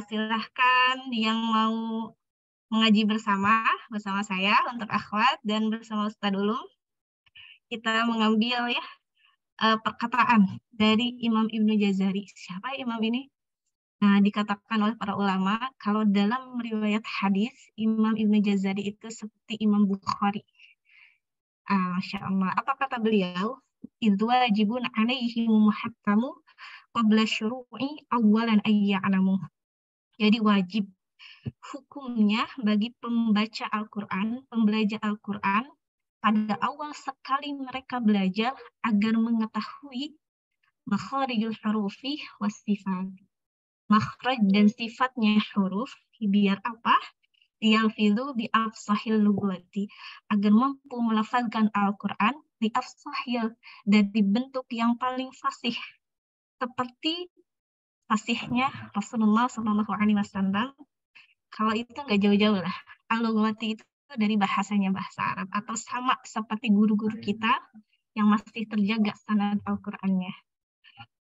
Silahkan yang mau mengaji bersama saya untuk akhwat dan bersama Ustadz Ulum. Kita mengambil ya perkataan dari Imam Ibnu Jazari. Siapa Imam ini? Nah, dikatakan oleh para ulama kalau dalam riwayat hadis Imam Ibnu Jazari itu seperti Imam Bukhari. Masya Allah. Apa kata beliau? Idzu wajibun alaihi muhattamu qabla syuru'i awwalan ayya'lamu. Jadi wajib hukumnya bagi pembaca Al-Qur'an, pembelajar Al-Qur'an pada awal sekali mereka belajar agar mengetahui makharijul hurufi was sifat. Makhraj dan sifatnya huruf biar apa? Yalfidhu bi afsahil lughati, agar mampu melafazkan Al-Qur'an bi afsahil, dari bentuk yang paling fasih seperti fasihnya Rasulullah SAW. Kalau itu nggak jauh-jauh lah. Al-lughati itu dari bahasanya bahasa Arab, atau sama seperti guru-guru kita yang masih terjaga sanad Al-Qur'annya.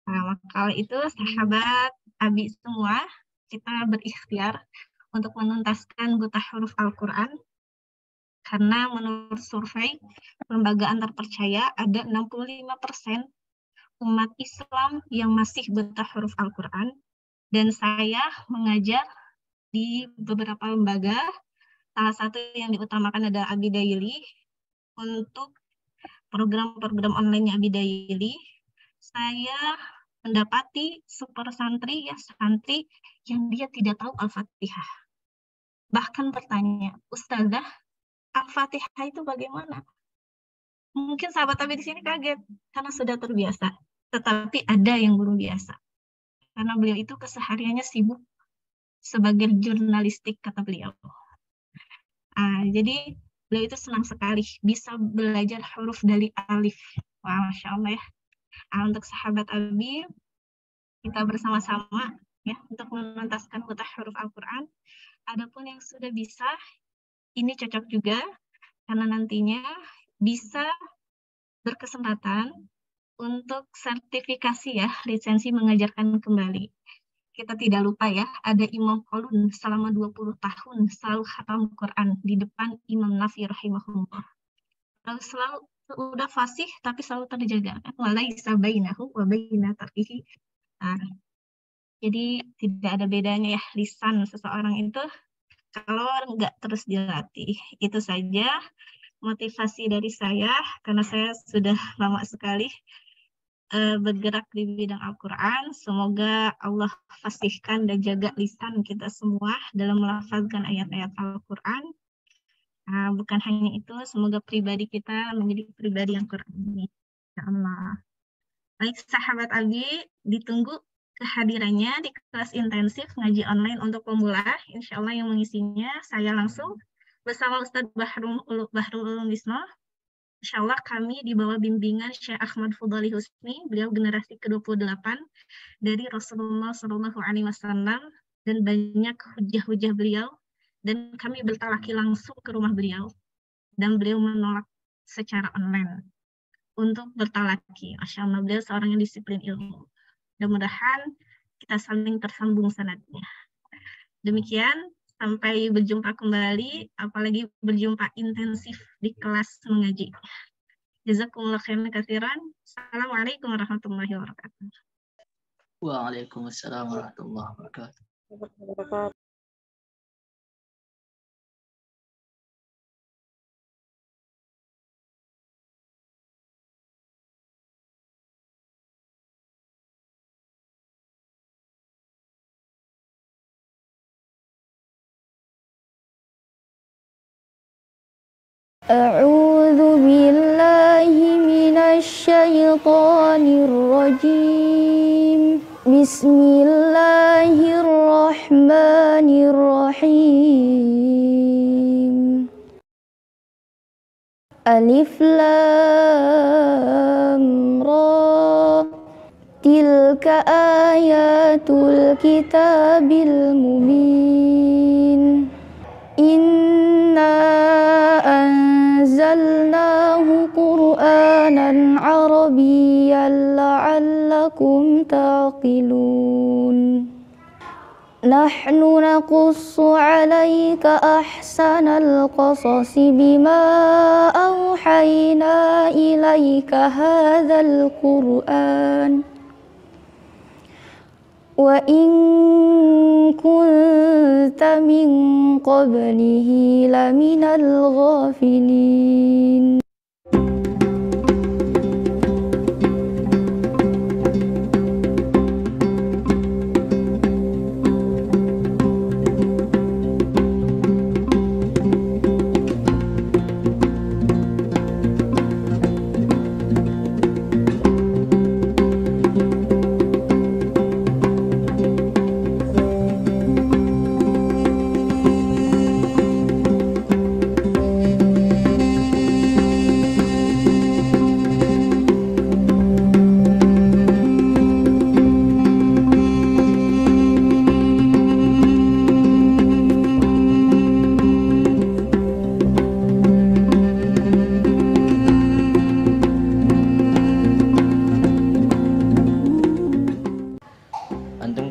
Nah, maka itu sahabat Abi semua, kita berikhtiar untuk menuntaskan buta huruf Al-Qur'an, karena menurut survei lembagaan terpercaya ada 65% umat Islam yang masih buta huruf Al-Qur'an, dan saya mengajar di beberapa lembaga. Salah satu yang diutamakan adalah Abi Daily untuk program-program online-nya Abi Daily, saya mendapati super santri yang dia tidak tahu Al-Fatihah. Bahkan bertanya, Ustazah, Al-Fatihah itu bagaimana? Mungkin sahabat Abi di sini kaget karena sudah terbiasa. Tetapi ada yang belum biasa. Karena beliau itu kesehariannya sibuk sebagai jurnalistik, kata beliau. Jadi beliau itu senang sekali bisa belajar huruf dari alif. Wah, Masya Allah ya. Untuk sahabat Abi, kita bersama-sama ya untuk menuntaskan kota huruf Al-Quran. Adapun yang sudah bisa, ini cocok juga karena nantinya bisa berkesempatan untuk sertifikasi ya, lisensi mengajarkan kembali. Kita tidak lupa ya, ada Imam Qaulun selama 20 tahun selalu khatam Quran di depan Imam Nafi rahimahullah. Selalu udah fasih tapi selalu terjaga. Walaisa bainahu wa baina tarkihi. Jadi tidak ada bedanya ya lisan seseorang itu kalau nggak terus dilatih. Itu saja motivasi dari saya karena saya sudah lama sekali bergerak di bidang Al-Quran. Semoga Allah fasihkan dan jaga lisan kita semua dalam melafazkan ayat-ayat Al-Quran. Bukan hanya itu, semoga pribadi kita menjadi pribadi yang Qurani. Ya Allah. Baik sahabat Abi, ditunggu kehadirannya di kelas intensif ngaji online untuk pemula. Insya Allah yang mengisinya saya langsung bersama Ustadz Bahrul Ulum Wisma. Insya Allah kami di bawah bimbingan Syekh Ahmad Fudhali Husni, beliau generasi ke-28 dari Rasulullah SAW dan banyak hujah-hujah beliau, dan kami bertalaki langsung ke rumah beliau dan beliau menolak secara online untuk bertalaki. Masya Allah, beliau seorang yang disiplin ilmu. Mudah-mudahan kita saling tersambung sanadnya. Demikian, sampai berjumpa kembali, apalagi berjumpa intensif di kelas mengaji. Jazakumullah khairan katsiran. Assalamualaikum warahmatullahi wabarakatuh. Waalaikumsalam warahmatullahi wabarakatuh. A'udzu billahi minasy syaithanir rajim. Bismillahirrahmanirrahim. Alif lam ra. Tilka ayatul kitabil mubin. Inna anzalnahu Qur'anan Arabiyyan la'allakum taqilun. Nahnu naqussu 'alaika ahsanal qasasi bima awhayna ilaika hadzal Qur'an. Wa in kunta min qablihi laminal ghafilin.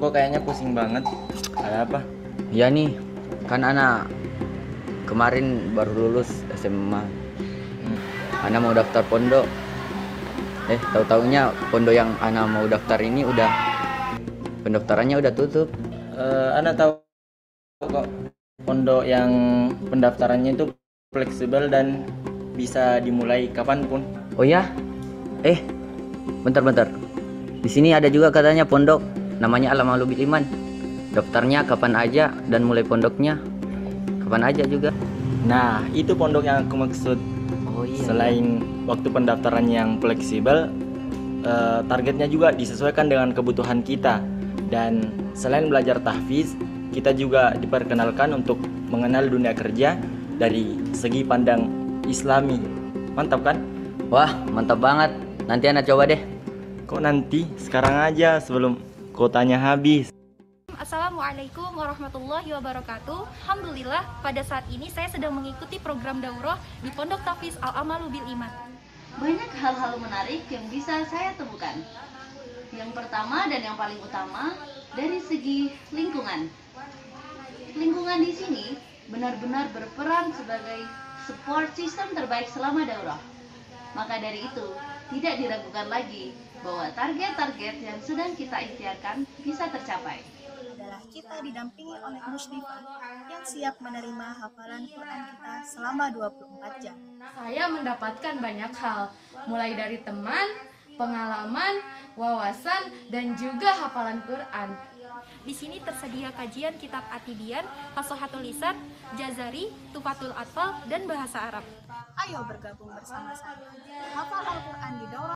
Kayaknya pusing banget. Ada apa? Ya nih, kan anak kemarin baru lulus SMA. Anak mau daftar pondok. Tahu-taunya pondok yang anak mau daftar ini udah pendaftarannya udah tutup. Anak tahu kok pondok yang pendaftarannya itu fleksibel dan bisa dimulai kapanpun. Oh ya? Bentar. Di sini ada juga katanya pondok, namanya Al-Amalul Bil Iman. Daftarnya kapan aja dan mulai pondoknya kapan aja juga. Nah, itu pondok yang aku maksud. Oh iya. Selain waktu pendaftaran yang fleksibel, targetnya juga disesuaikan dengan kebutuhan kita. Dan selain belajar tahfiz, kita juga diperkenalkan untuk mengenal dunia kerja dari segi pandang Islami. Mantap kan? Wah, mantap banget. Nanti Ana coba deh. Kok nanti? Sekarang aja sebelum kuotanya habis. Assalamualaikum warahmatullahi wabarakatuh. Alhamdulillah, pada saat ini saya sedang mengikuti program daurah di Pondok Tahfiz Al-Amalul Bil Iman. Banyak hal-hal menarik yang bisa saya temukan. Yang pertama dan yang paling utama, dari segi lingkungan. Lingkungan di sini benar-benar berperan sebagai support system terbaik selama daurah. Maka dari itu, tidak diragukan lagi bahwa target-target yang sedang kita ikhtiarkan bisa tercapai. Adalah kita didampingi oleh musyrifah yang siap menerima hafalan Quran kita selama 24 jam. Saya mendapatkan banyak hal, mulai dari teman, pengalaman, wawasan, dan juga hafalan Quran. Di sini tersedia kajian kitab Atibian, Fasohatul Lisan, Jazari, Tufatul Atfal, dan bahasa Arab. Ayo bergabung bersama saya. Hafal Al-Quran di daurah